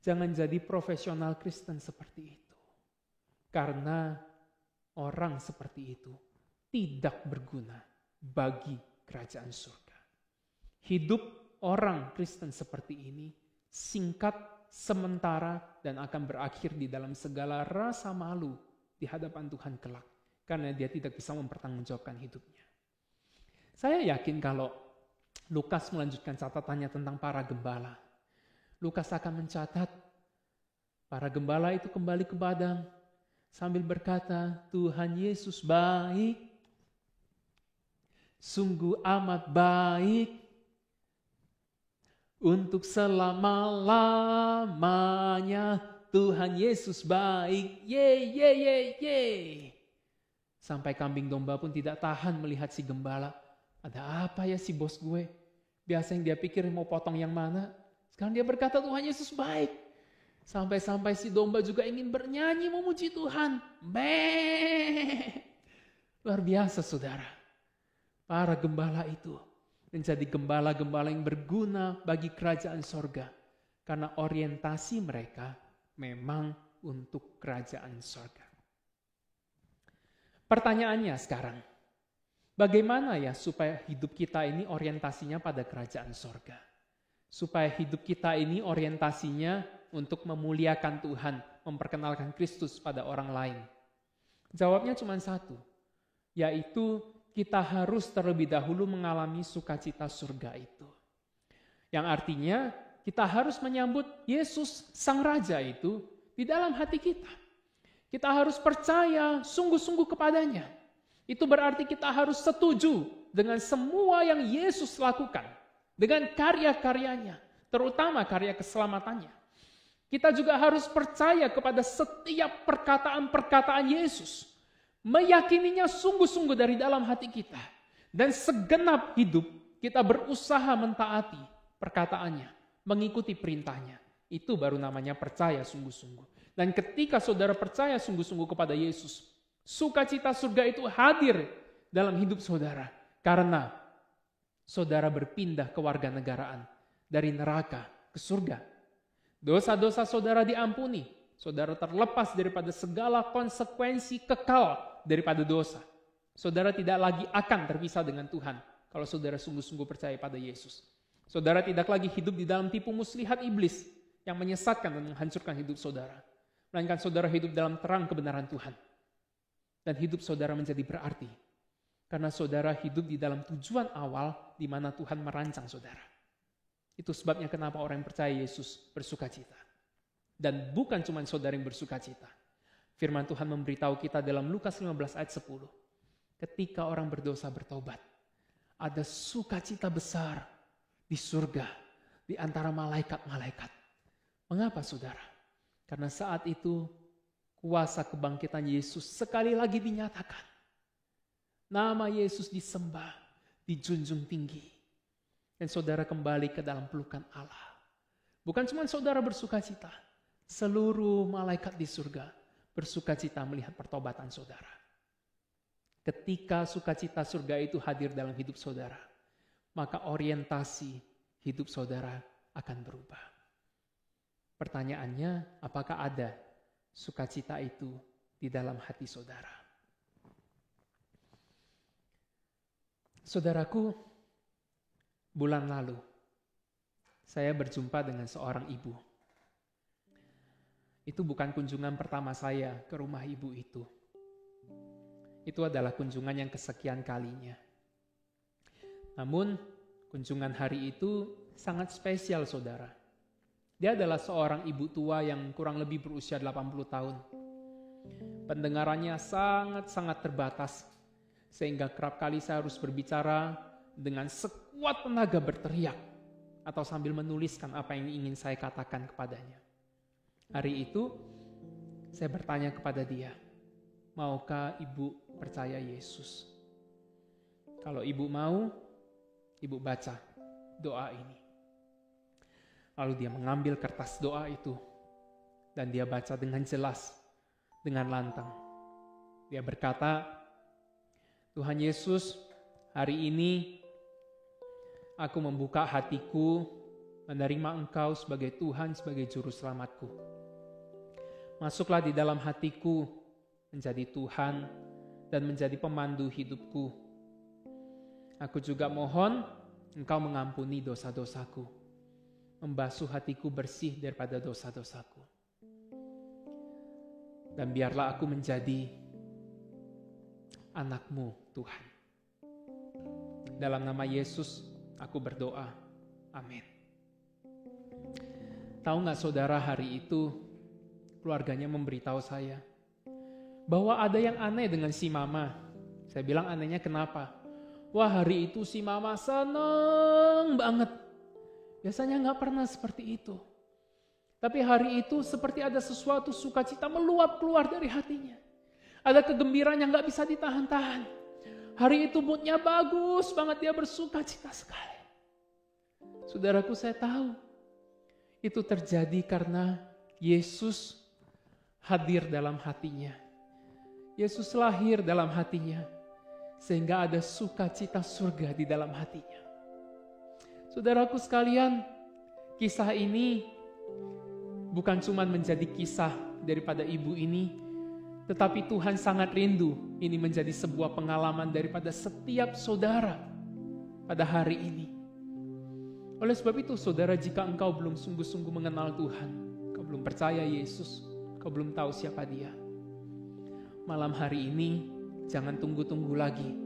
Jangan jadi profesional Kristen seperti itu. Karena orang seperti itu tidak berguna bagi kerajaan surga. Hidup orang Kristen seperti ini singkat, sementara, dan akan berakhir di dalam segala rasa malu di hadapan Tuhan kelak. Karena dia tidak bisa mempertanggungjawabkan hidupnya. Saya yakin kalau Lukas melanjutkan catatannya tentang para gembala, Lukas akan mencatat para gembala itu kembali ke padang sambil berkata, Tuhan Yesus baik, sungguh amat baik, untuk selama-lamanya Tuhan Yesus baik, ye. Sampai kambing domba pun tidak tahan melihat si gembala. Ada apa ya si bos gue? Biasa yang dia pikir mau potong yang mana. Sekarang dia berkata Tuhan Yesus baik. Sampai-sampai si domba juga ingin bernyanyi memuji Tuhan. Luar biasa saudara. Para gembala itu menjadi gembala-gembala yang berguna bagi kerajaan sorga. Karena orientasi mereka memang untuk kerajaan sorga. Pertanyaannya sekarang, bagaimana ya supaya hidup kita ini orientasinya pada kerajaan sorga? Supaya hidup kita ini orientasinya untuk memuliakan Tuhan, memperkenalkan Kristus pada orang lain. Jawabnya cuma satu, yaitu kita harus terlebih dahulu mengalami sukacita surga itu. Yang artinya kita harus menyambut Yesus Sang Raja itu di dalam hati kita. Kita harus percaya sungguh-sungguh kepadanya. Itu berarti kita harus setuju dengan semua yang Yesus lakukan. Dengan karya-karyanya, terutama karya keselamatannya. Kita juga harus percaya kepada setiap perkataan-perkataan Yesus. Meyakininya sungguh-sungguh dari dalam hati kita. Dan segenap hidup kita berusaha mentaati perkataannya, mengikuti perintahnya. Itu baru namanya percaya sungguh-sungguh. Dan ketika saudara percaya sungguh-sungguh kepada Yesus, sukacita surga itu hadir dalam hidup saudara. Karena saudara berpindah ke warganegaraan dari neraka ke surga. Dosa-dosa saudara diampuni. Saudara terlepas daripada segala konsekuensi kekal daripada dosa. Saudara tidak lagi akan terpisah dengan Tuhan kalau saudara sungguh-sungguh percaya pada Yesus. Saudara tidak lagi hidup di dalam tipu muslihat iblis yang menyesatkan dan menghancurkan hidup saudara. Melainkan saudara hidup dalam terang kebenaran Tuhan. Dan hidup saudara menjadi berarti. Karena saudara hidup di dalam tujuan awal di mana Tuhan merancang saudara. Itu sebabnya kenapa orang yang percaya Yesus bersukacita. Dan bukan cuma saudara yang bersuka cita. Firman Tuhan memberitahu kita dalam Lukas 15 ayat 10. Ketika orang berdosa bertobat, ada sukacita besar di surga, di antara malaikat-malaikat. Mengapa saudara? Karena saat itu kuasa kebangkitan Yesus sekali lagi dinyatakan. Nama Yesus disembah, dijunjung tinggi. Dan saudara kembali ke dalam pelukan Allah. Bukan cuma saudara bersuka cita, seluruh malaikat di surga bersuka cita melihat pertobatan saudara. Ketika sukacita surga itu hadir dalam hidup saudara, maka orientasi hidup saudara akan berubah. Pertanyaannya, apakah ada sukacita itu di dalam hati saudara? Saudaraku, bulan lalu saya berjumpa dengan seorang ibu. Itu bukan kunjungan pertama saya ke rumah ibu itu. Itu adalah kunjungan yang kesekian kalinya. Namun, kunjungan hari itu sangat spesial, saudara. Dia adalah seorang ibu tua yang kurang lebih berusia 80 tahun. Pendengarannya sangat-sangat terbatas, sehingga kerap kali saya harus berbicara dengan sekuat tenaga berteriak, atau sambil menuliskan apa yang ingin saya katakan kepadanya. Hari itu, saya bertanya kepada dia, maukah ibu percaya Yesus? Kalau ibu mau, ibu baca doa ini. Lalu dia mengambil kertas doa itu, dan dia baca dengan jelas, dengan lantang. Dia berkata, Tuhan Yesus, hari ini aku membuka hatiku, menerima Engkau sebagai Tuhan, sebagai Juru Selamatku. Masuklah di dalam hatiku, menjadi Tuhan, dan menjadi pemandu hidupku. Aku juga mohon Engkau mengampuni dosa-dosaku, membasuh hatiku bersih daripada dosa-dosaku. Dan biarlah aku menjadi anak-Mu, Tuhan. Dalam nama Yesus, aku berdoa. Amin. Tahu gak saudara, hari itu keluarganya memberitahu saya bahwa ada yang aneh dengan si mama. Saya bilang anehnya kenapa? Wah, hari itu si mama senang banget. Biasanya gak pernah seperti itu. Tapi hari itu seperti ada sesuatu sukacita meluap keluar dari hatinya. Ada kegembiraan yang gak bisa ditahan-tahan. Hari itu moodnya bagus banget, dia bersukacita sekali. Saudaraku, saya tahu itu terjadi karena Yesus hadir dalam hatinya. Yesus lahir dalam hatinya, sehingga ada sukacita surga di dalam hatinya. Saudaraku sekalian, kisah ini bukan cuma menjadi kisah daripada ibu ini, tetapi Tuhan sangat rindu ini menjadi sebuah pengalaman daripada setiap saudara pada hari ini. Oleh sebab itu, saudara, jika engkau belum sungguh-sungguh mengenal Tuhan, kau belum percaya Yesus, kau belum tahu siapa Dia, malam hari ini jangan tunggu-tunggu lagi.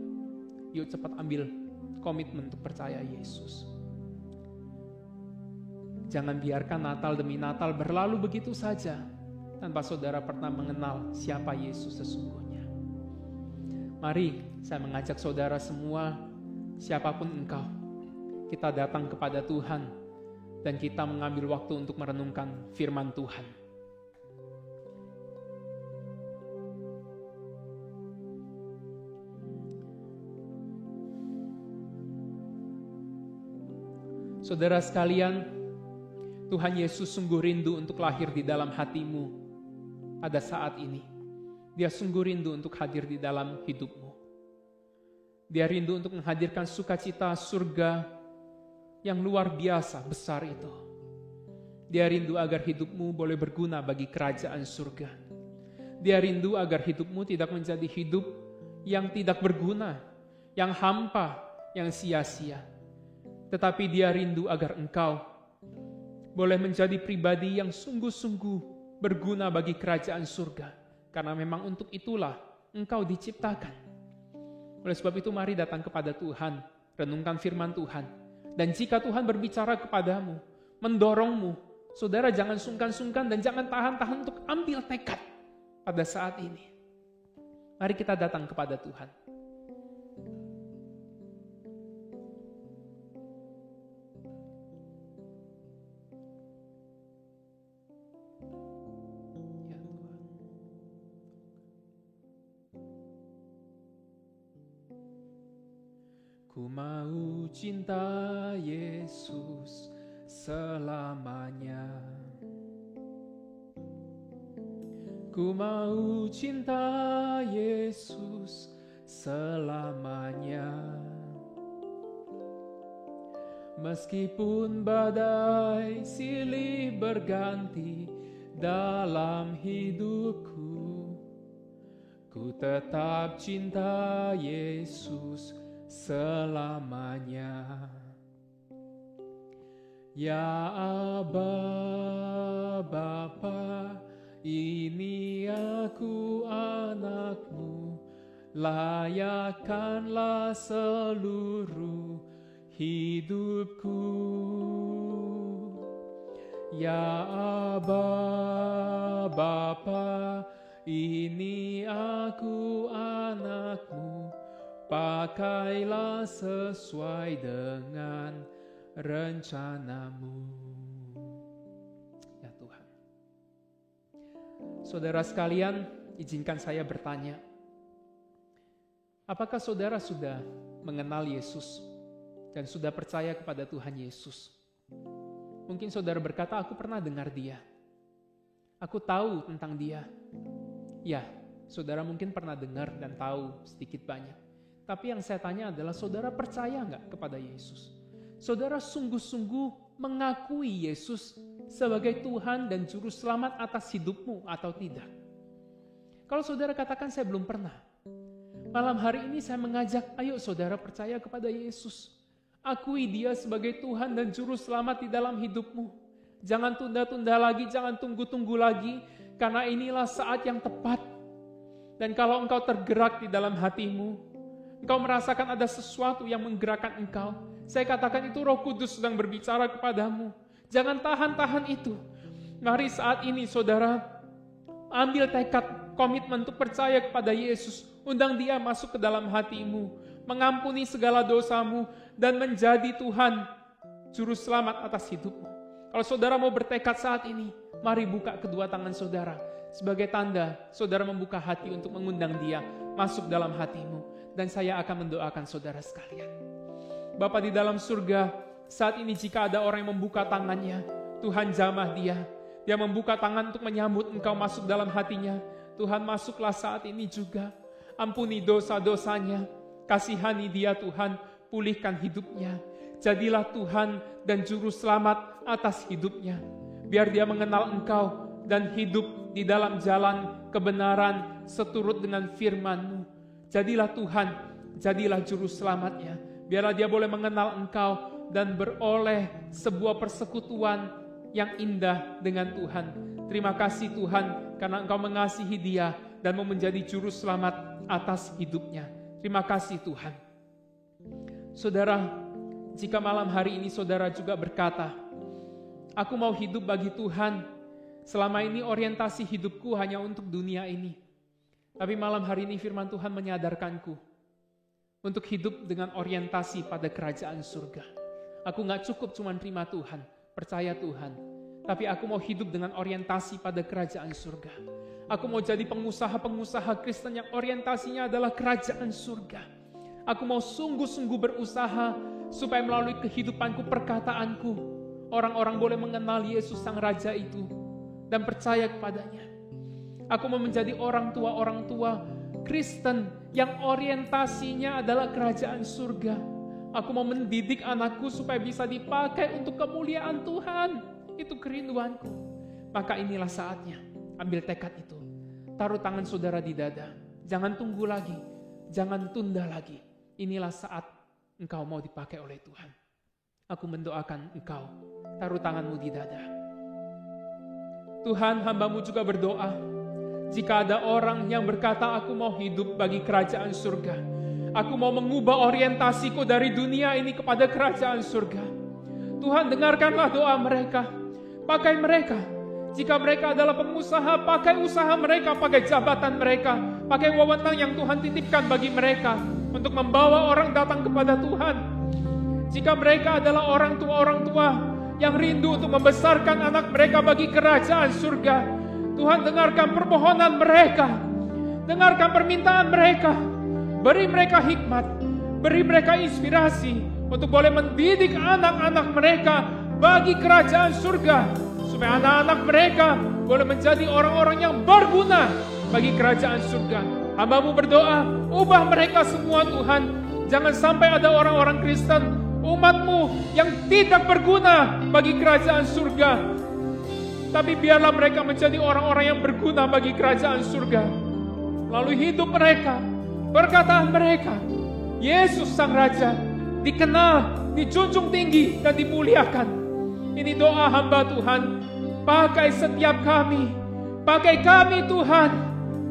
Yuk cepat ambil komitmen untuk percaya Yesus. Jangan biarkan Natal demi Natal berlalu begitu saja tanpa saudara pernah mengenal siapa Yesus sesungguhnya. Mari saya mengajak saudara semua, siapapun engkau, kita datang kepada Tuhan dan kita mengambil waktu untuk merenungkan firman Tuhan. Saudara sekalian, Tuhan Yesus sungguh rindu untuk lahir di dalam hatimu pada saat ini. Dia sungguh rindu untuk hadir di dalam hidupmu. Dia rindu untuk menghadirkan sukacita surga yang luar biasa besar itu. Dia rindu agar hidupmu boleh berguna bagi kerajaan surga. Dia rindu agar hidupmu tidak menjadi hidup yang tidak berguna, yang hampa, yang sia-sia. Tetapi Dia rindu agar engkau boleh menjadi pribadi yang sungguh-sungguh berguna bagi kerajaan surga. Karena memang untuk itulah engkau diciptakan. Oleh sebab itu, mari datang kepada Tuhan, renungkan firman Tuhan. Dan jika Tuhan berbicara kepadamu, mendorongmu, Saudara jangan sungkan-sungkan dan jangan tahan-tahan untuk ambil tekad pada saat ini. Mari kita datang kepada Tuhan. Ya Tuhan. Ku mau cinta Yesus selamanya. Ku mau cinta Yesus selamanya. Meskipun badai silih berganti dalam hidupku, ku tetap cinta Yesus selamanya. Ya Aba, Bapa, ini aku anakmu, layakkanlah seluruh hidupku. Ya Aba, Bapa, ini aku anakmu, pakailah sesuai dengan rencanamu. Ya Tuhan. Saudara sekalian, izinkan saya bertanya. Apakah saudara sudah mengenal Yesus dan sudah percaya kepada Tuhan Yesus? Mungkin saudara berkata, aku pernah dengar dia. Aku tahu tentang dia. Ya, saudara mungkin pernah dengar dan tahu sedikit banyak. Tapi yang saya tanya adalah, saudara percaya nggak kepada Yesus? Saudara sungguh-sungguh mengakui Yesus sebagai Tuhan dan Juru Selamat atas hidupmu atau tidak? Kalau saudara katakan saya belum pernah, malam hari ini saya mengajak, ayo saudara percaya kepada Yesus. Akui dia sebagai Tuhan dan Juru Selamat di dalam hidupmu. Jangan tunda-tunda lagi, jangan tunggu-tunggu lagi, karena inilah saat yang tepat. Dan kalau engkau tergerak di dalam hatimu, engkau merasakan ada sesuatu yang menggerakkan engkau, saya katakan itu Roh Kudus sedang berbicara kepadamu. Jangan tahan-tahan itu. Mari saat ini saudara ambil tekad, komitmen untuk percaya kepada Yesus. Undang dia masuk ke dalam hatimu, mengampuni segala dosamu, dan menjadi Tuhan Juru Selamat atas hidupmu. Kalau saudara mau bertekad saat ini, mari buka kedua tangan saudara. Sebagai tanda, saudara membuka hati untuk mengundang dia masuk dalam hatimu. Dan saya akan mendoakan saudara sekalian. Bapa di dalam surga, saat ini jika ada orang yang membuka tangannya, Tuhan jamah dia. Dia membuka tangan untuk menyambut engkau masuk dalam hatinya. Tuhan, masuklah saat ini juga. Ampuni dosa-dosanya. Kasihani dia Tuhan, pulihkan hidupnya. Jadilah Tuhan dan Juru Selamat atas hidupnya. Biar dia mengenal engkau dan hidup di dalam jalan kebenaran seturut dengan firman-Mu. Jadilah Tuhan, jadilah Juru Selamatnya. Biarlah dia boleh mengenal engkau dan beroleh sebuah persekutuan yang indah dengan Tuhan. Terima kasih Tuhan, karena engkau mengasihi dia dan mau menjadi Juru Selamat atas hidupnya. Terima kasih Tuhan. Saudara, jika malam hari ini saudara juga berkata, aku mau hidup bagi Tuhan, selama ini orientasi hidupku hanya untuk dunia ini. Tapi malam hari ini firman Tuhan menyadarkanku untuk hidup dengan orientasi pada kerajaan surga. Aku gak cukup cuma terima Tuhan, percaya Tuhan. Tapi aku mau hidup dengan orientasi pada kerajaan surga. Aku mau jadi pengusaha-pengusaha Kristen yang orientasinya adalah kerajaan surga. Aku mau sungguh-sungguh berusaha supaya melalui kehidupanku, perkataanku, orang-orang boleh mengenal Yesus Sang Raja itu dan percaya kepadanya. Aku mau menjadi orang tua Kristen yang orientasinya adalah kerajaan surga. Aku mau mendidik anakku supaya bisa dipakai untuk kemuliaan Tuhan. Itu kerinduanku. Maka inilah saatnya. Ambil tekad itu. Taruh tangan saudara di dada. Jangan tunggu lagi. Jangan tunda lagi. Inilah saat engkau mau dipakai oleh Tuhan. Aku mendoakan engkau. Taruh tanganmu di dada. Tuhan, hamba-Mu juga berdoa. Jika ada orang yang berkata, aku mau hidup bagi kerajaan surga. Aku mau mengubah orientasiku dari dunia ini kepada kerajaan surga. Tuhan, dengarkanlah doa mereka. pakai mereka. Jika mereka adalah pengusaha, pakai usaha mereka, pakai jabatan mereka, pakai wewenang yang Tuhan titipkan bagi mereka untuk membawa orang datang kepada Tuhan. Jika mereka adalah orang tua yang rindu untuk membesarkan anak mereka bagi kerajaan surga, Tuhan dengarkan permohonan mereka, dengarkan permintaan mereka, beri mereka hikmat, beri mereka inspirasi untuk boleh mendidik anak-anak mereka bagi kerajaan surga, supaya anak-anak mereka boleh menjadi orang-orang yang berguna bagi kerajaan surga. Hamba-Mu berdoa, ubah mereka semua Tuhan. Jangan sampai ada orang-orang Kristen, umat-Mu yang tidak berguna bagi kerajaan surga. Tapi biarlah mereka menjadi orang-orang yang berguna bagi kerajaan surga. Lalu hidup mereka, perkataan mereka, Yesus Sang Raja, dikenal, dijunjung tinggi, dan dimuliakan. Ini doa hamba Tuhan. Pakai setiap kami, pakai kami Tuhan.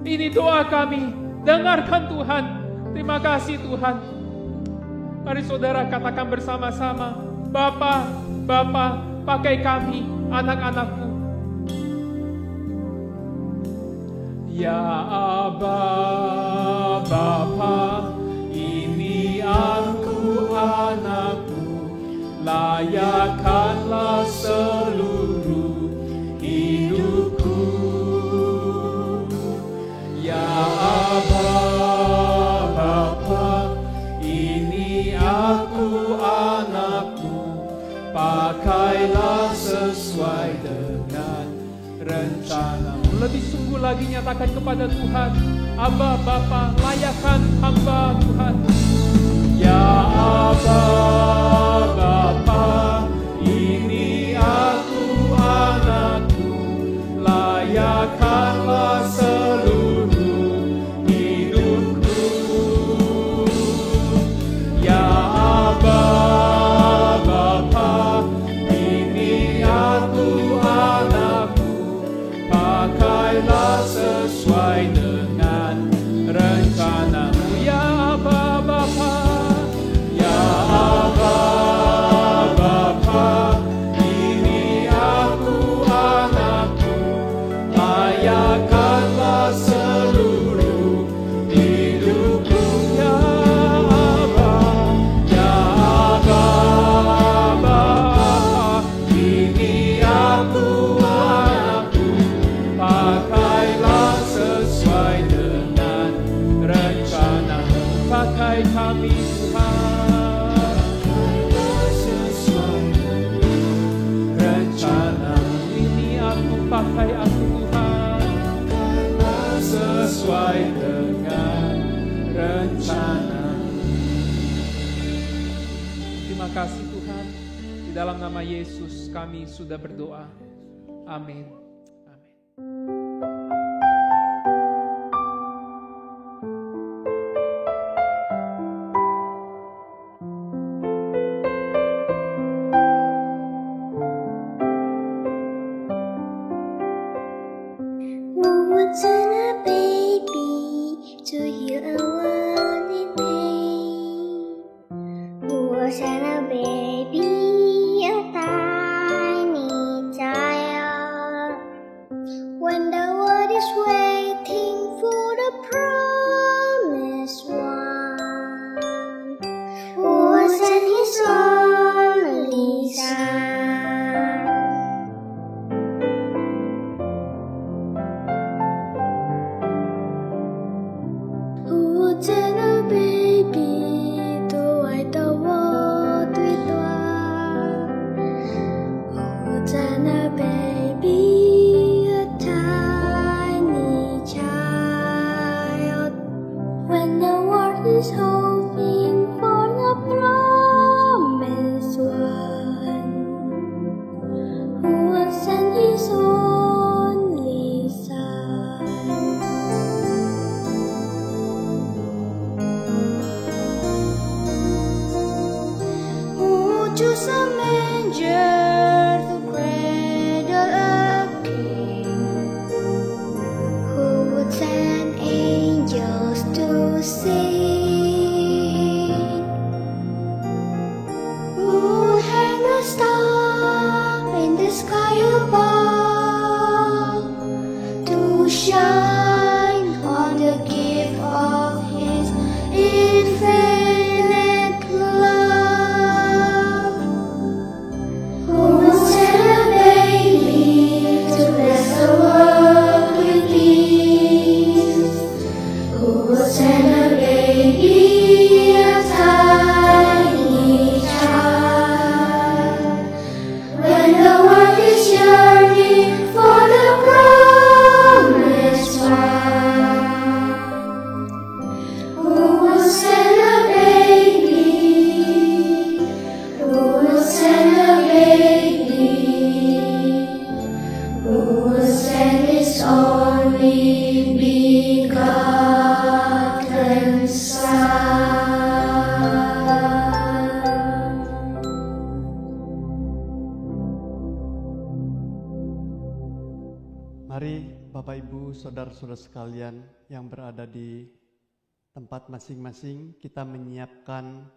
Ini doa kami, dengarkan Tuhan. Terima kasih Tuhan. Mari saudara katakan bersama-sama, Bapa, Bapa, pakai kami, anak-anak-Mu. Ya Aba, Bapa, ini aku anakmu, layakkanlah seluruh hidupku. Ya Aba, Bapa, ini aku anakmu, pakailah sesuai dengan rencana. Lebih sungguh lagi nyatakan kepada Tuhan, Aba, Bapa, layakkan hamba Tuhan. Ya Aba, Bapa, ini aku anakmu, layakkanlah seluruh hidupku. Ya Aba, Bapa, ini aku anakmu, pakailah sesuai dengan rencana-Mu. Ya Aba, Bapa, ya Aba, Bapa, ini aku anakmu, layakkanlah seluruh hidupku. Ya Aba, Bapa, ini aku anakmu, pakailah sesuai dengan rencana-Mu. Pakai kami Tuhan, pakailah sesuai dengan rencana-Mu. Ini aku, pakai aku Tuhan, pakailah sesuai dengan rencana-Mu. Terima kasih Tuhan. Di dalam nama Yesus kami sudah berdoa. Amin. Amin. Who would send a baby to heal a lonely pain? Who would send a baby, a tiny child, when the world is waiting for the promised one? Who would send His only Son? Who would send a baby to white the world with love? Who would send a baby, a tiny child, when the world is hoping for the promised one? Who would send His only Son? Who chose a manger to cradle a king? Who would send angels to sing? saudara-saudara sekalian yang berada di tempat masing-masing, kita menyiapkan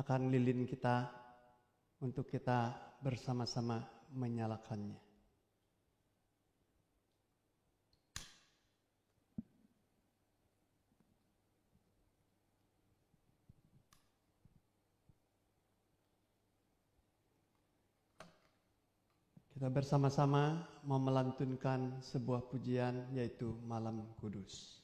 akan lilin kita untuk kita bersama-sama menyalakannya. Kita bersama-sama mau melantunkan sebuah pujian, yaitu Malam Kudus.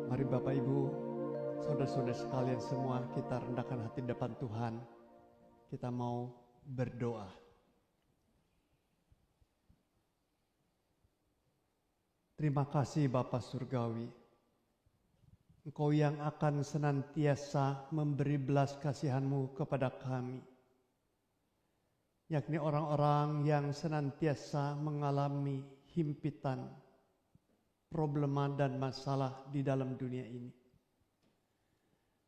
Mari Bapak Ibu, saudara-saudara sekalian semua, kita rendahkan hati depan Tuhan. Kita mau berdoa. Terima kasih Bapa Surgawi. Engkau yang akan senantiasa memberi belas kasihan-Mu kepada kami. yakni orang-orang yang senantiasa mengalami himpitan, problema dan masalah di dalam dunia ini.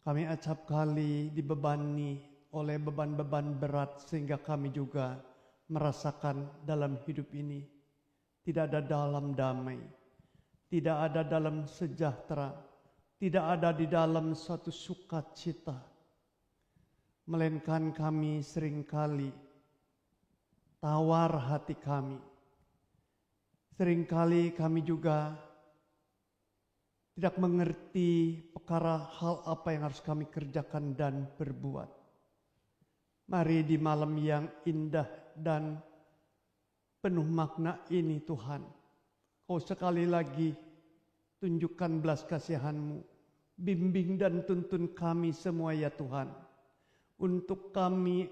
Kami acap kali dibebani oleh beban-beban berat sehingga kami juga merasakan dalam hidup ini tidak ada dalam damai, tidak ada dalam sejahtera, tidak ada di dalam suatu sukacita, melainkan kami seringkali tawar hati kami. Seringkali kami juga tidak mengerti perkara hal apa yang harus kami kerjakan dan berbuat. Mari di malam yang indah dan penuh makna ini Tuhan, Kau sekali lagi tunjukkan belas kasihan-Mu, bimbing dan tuntun kami semua ya Tuhan, untuk kami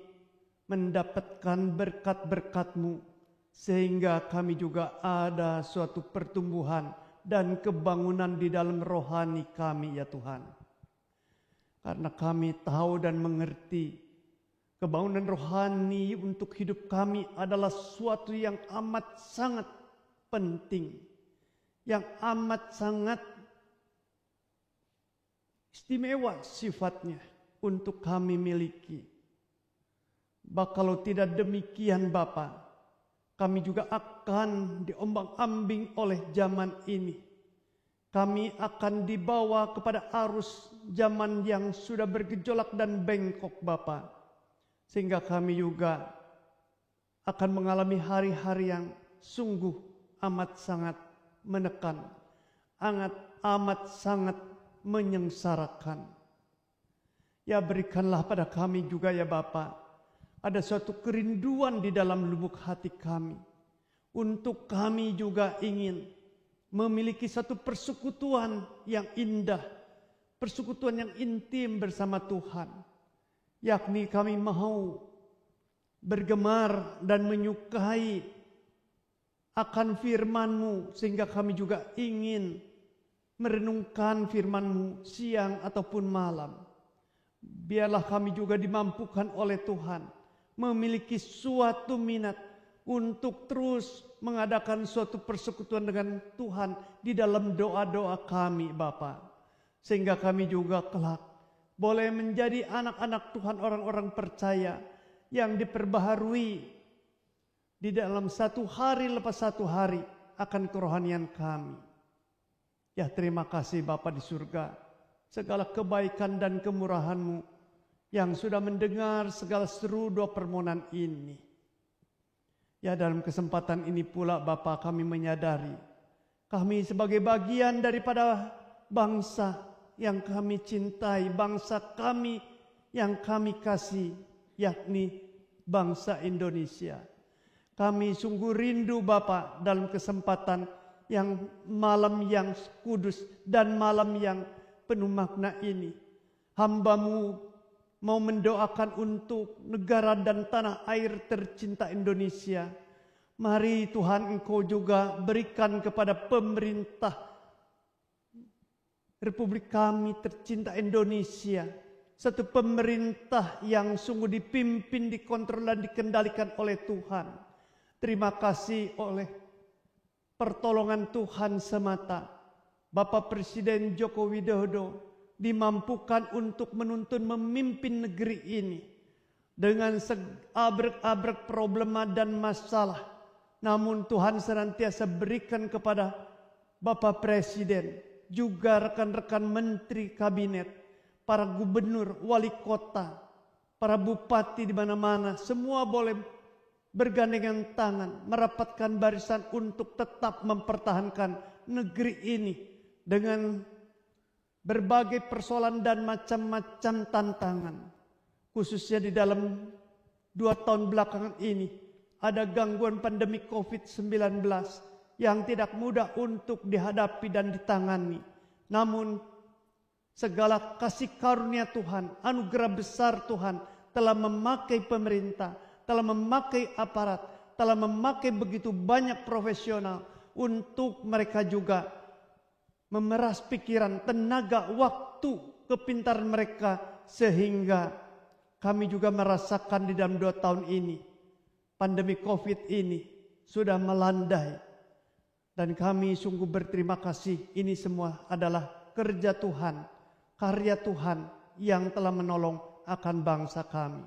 mendapatkan berkat-berkat-Mu, sehingga kami juga ada suatu pertumbuhan dan kebangunan di dalam rohani kami ya Tuhan. Karena kami tahu dan mengerti kebangunan rohani untuk hidup kami adalah suatu yang amat sangat penting, yang amat sangat istimewa sifatnya untuk kami miliki. Kalau tidak demikian Bapa, kami juga akan diombang-ambing oleh zaman ini. Kami akan dibawa kepada arus zaman yang sudah bergejolak dan bengkok Bapa. Sehingga kami juga akan mengalami hari-hari yang sungguh amat sangat menekan, amat sangat menyengsarakan. Ya berikanlah pada kami juga ya Bapa, ada suatu kerinduan di dalam lubuk hati kami, untuk kami juga ingin memiliki satu persekutuan yang indah, persekutuan yang intim bersama Tuhan. Yakni kami mau bergemar dan menyukai akan firman-Mu, sehingga kami juga ingin merenungkan firman-Mu siang ataupun malam. Biarlah kami juga dimampukan oleh Tuhan memiliki suatu minat untuk terus mengadakan suatu persekutuan dengan Tuhan di dalam doa-doa kami Bapa, sehingga kami juga kelak boleh menjadi anak-anak Tuhan, orang-orang percaya yang diperbaharui di dalam satu hari lepas satu hari akan kerohanian kami. Ya terima kasih Bapa di surga, segala kebaikan dan kemurahan-Mu yang sudah mendengar segala seru doa permohonan ini. Ya dalam kesempatan ini pula Bapa, kami menyadari kami sebagai bagian daripada bangsa yang kami cintai, bangsa kami yang kami kasih, yakni bangsa Indonesia. Kami sungguh rindu Bapa dalam kesempatan yang malam yang kudus dan malam yang penuh makna ini. Hamba-Mu mau mendoakan untuk negara dan tanah air tercinta Indonesia. Mari Tuhan Engkau juga berikan kepada pemerintah Republik kami tercinta Indonesia, satu pemerintah yang sungguh dipimpin, dikontrol dan dikendalikan oleh Tuhan. Terima kasih oleh pertolongan Tuhan semata, Bapak Presiden Joko Widodo dimampukan untuk menuntun memimpin negeri ini dengan seabrek-abrek problema dan masalah. Namun Tuhan senantiasa berikan kepada Bapak Presiden, juga rekan-rekan menteri kabinet, para gubernur, wali kota, para bupati di mana-mana, semua boleh bergandengan tangan, merapatkan barisan untuk tetap mempertahankan negeri ini dengan berbagai persoalan dan macam-macam tantangan. Khususnya di dalam 2 tahun belakangan ini, ada gangguan pandemi COVID-19 yang tidak mudah untuk dihadapi dan ditangani. Namun segala kasih karunia Tuhan, anugerah besar Tuhan telah memakai pemerintah, telah memakai aparat, telah memakai begitu banyak profesional untuk mereka juga memeras pikiran, tenaga, waktu, kepintaran mereka, sehingga kami juga merasakan di dalam 2 tahun ini pandemi COVID ini sudah melandai. Dan kami sungguh berterima kasih, ini semua adalah kerja Tuhan, karya Tuhan yang telah menolong akan bangsa kami.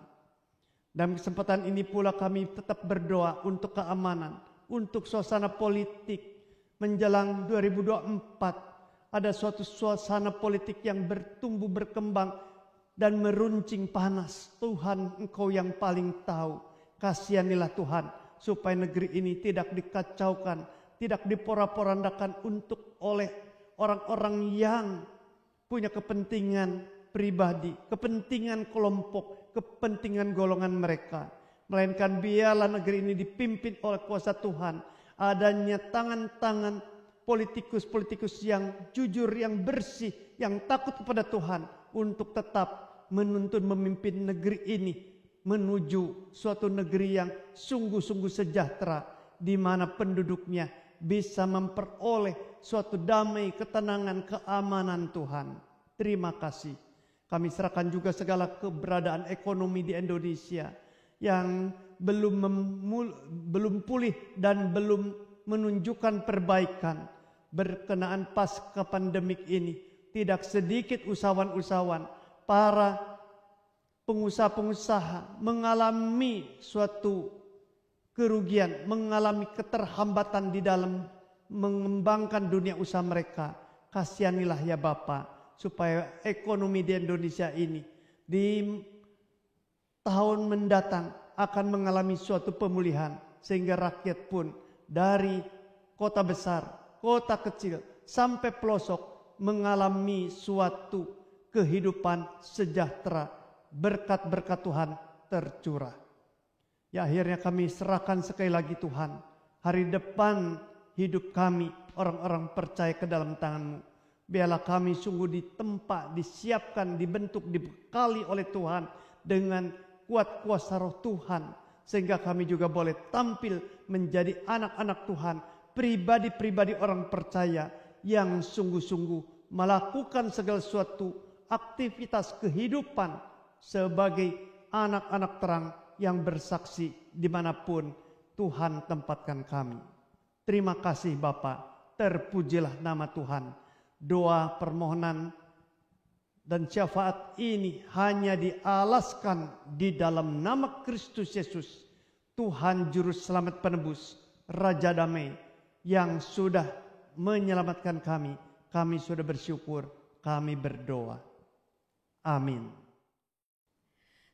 Dan kesempatan ini pula kami tetap berdoa untuk keamanan, untuk suasana politik menjelang 2024. Ada suatu suasana politik yang bertumbuh berkembang dan meruncing panas. Tuhan, Engkau yang paling tahu. Kasihanilah Tuhan supaya negeri ini tidak dikacaukan, tidak diporak-porandakan oleh orang-orang yang punya kepentingan pribadi, kepentingan kelompok, kepentingan golongan mereka. Melainkan biarlah negeri ini dipimpin oleh kuasa Tuhan. Adanya tangan-tangan politikus-politikus yang jujur, yang bersih, yang takut kepada Tuhan untuk tetap menuntun memimpin negeri ini menuju suatu negeri yang sungguh-sungguh sejahtera, di mana penduduknya bisa memperoleh suatu damai, ketenangan, keamanan Tuhan. Terima kasih. Kami serahkan juga segala keberadaan ekonomi di Indonesia yang belum pulih dan belum menunjukkan perbaikan berkenaan pasca pandemik ini. Tidak sedikit usahawan-usahawan, para pengusaha-pengusaha mengalami suatu kerugian, mengalami keterhambatan di dalam mengembangkan dunia usaha mereka. Kasihanilah ya Bapa, supaya ekonomi di Indonesia ini di tahun mendatang akan mengalami suatu pemulihan, sehingga rakyat pun dari kota besar, kota kecil sampai pelosok mengalami suatu kehidupan sejahtera, berkat-berkat Tuhan tercurah. Ya, akhirnya kami serahkan sekali lagi Tuhan hari depan hidup kami, orang-orang percaya ke dalam tangan-Mu. Biarlah kami sungguh ditempa, disiapkan, dibentuk, dibekali oleh Tuhan dengan kuat kuasa roh Tuhan, sehingga kami juga boleh tampil menjadi anak-anak Tuhan, pribadi-pribadi orang percaya yang sungguh-sungguh melakukan segala sesuatu aktivitas kehidupan sebagai anak-anak terang yang bersaksi dimanapun Tuhan tempatkan kami. Terima kasih Bapa, terpujilah nama Tuhan. Doa, permohonan, dan syafaat ini hanya dialaskan di dalam nama Kristus Yesus, Tuhan Juru Selamat Penebus, Raja Damai, yang sudah menyelamatkan kami. Kami sudah bersyukur, kami berdoa. Amin.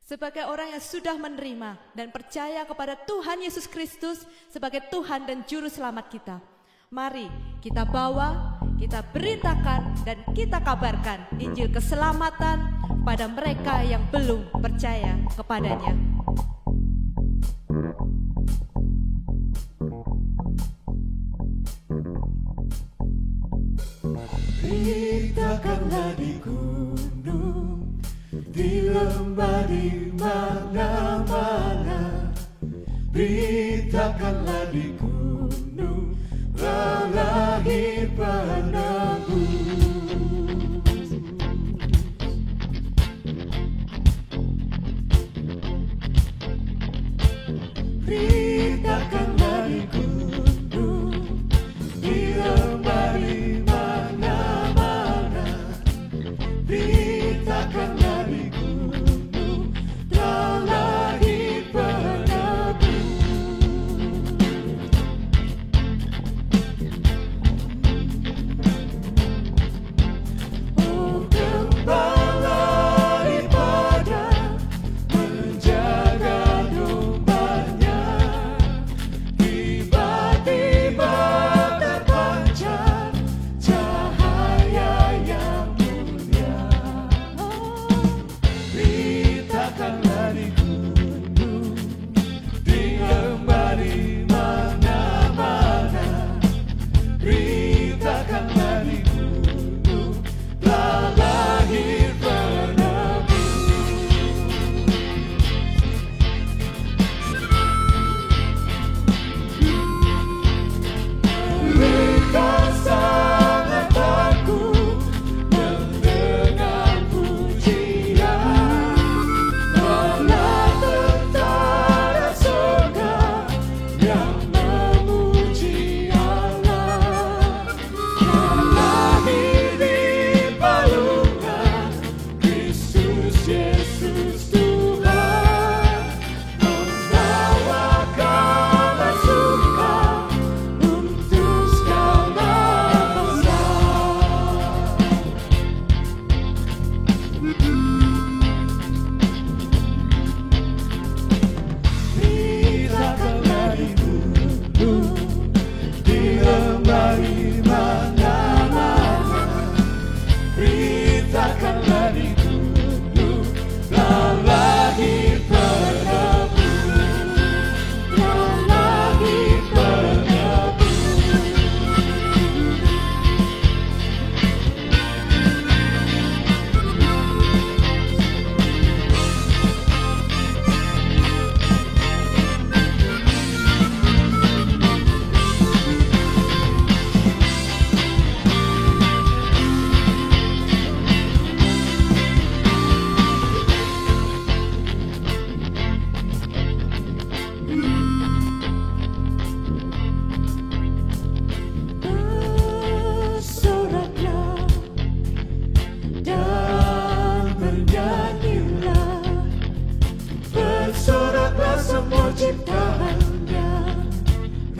Sebagai orang yang sudah menerima dan percaya kepada Tuhan Yesus Kristus sebagai Tuhan dan Juru Selamat kita, mari kita bawa, kita beritakan, dan kita kabarkan Injil keselamatan pada mereka yang belum percaya kepadanya. Beritakanlah di gunung, di lembah, di mana-mana. Beritakanlah di gunung, Kau lahir penebus. Beritakanlah di gunung, di lembah, di mana-mana. Beritakanlah di gunung, Kau lahir penebus.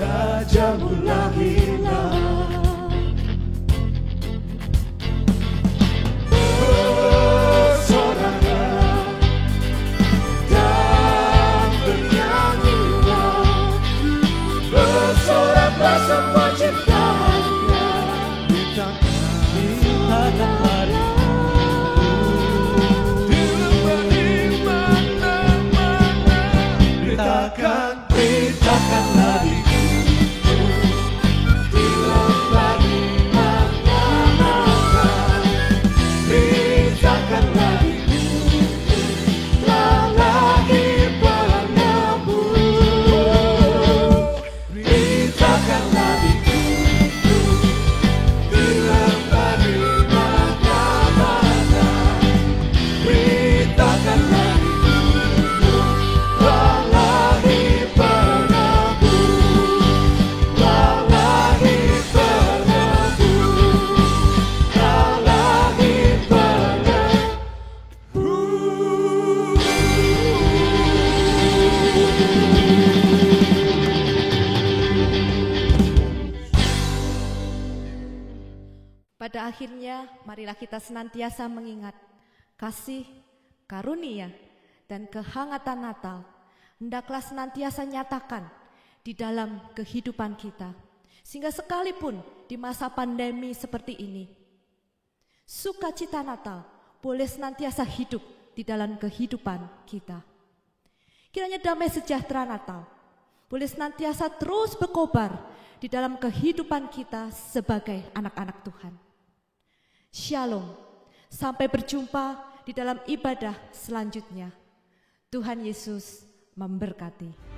Rajamu lahirlah. Bersoraklah dan bernyanyilah, bersoraklah semua ciptaannya. Beritakan hari beritakanlah di lembah di mana-mana, beritakanlah telah lahir penebus, beritakanlah di lembah di mana-mana, beritakanlah Pada akhirnya, marilah kita senantiasa mengingat kasih, karunia, dan kehangatan Natal. Hendaklah senantiasa nyatakan di dalam kehidupan kita. Sehingga sekalipun di masa pandemi seperti ini, sukacita Natal boleh senantiasa hidup di dalam kehidupan kita. Kiranya damai sejahtera Natal boleh senantiasa terus berkobar di dalam kehidupan kita sebagai anak-anak Tuhan. Shalom, sampai berjumpa di dalam ibadah selanjutnya. Tuhan Yesus memberkati.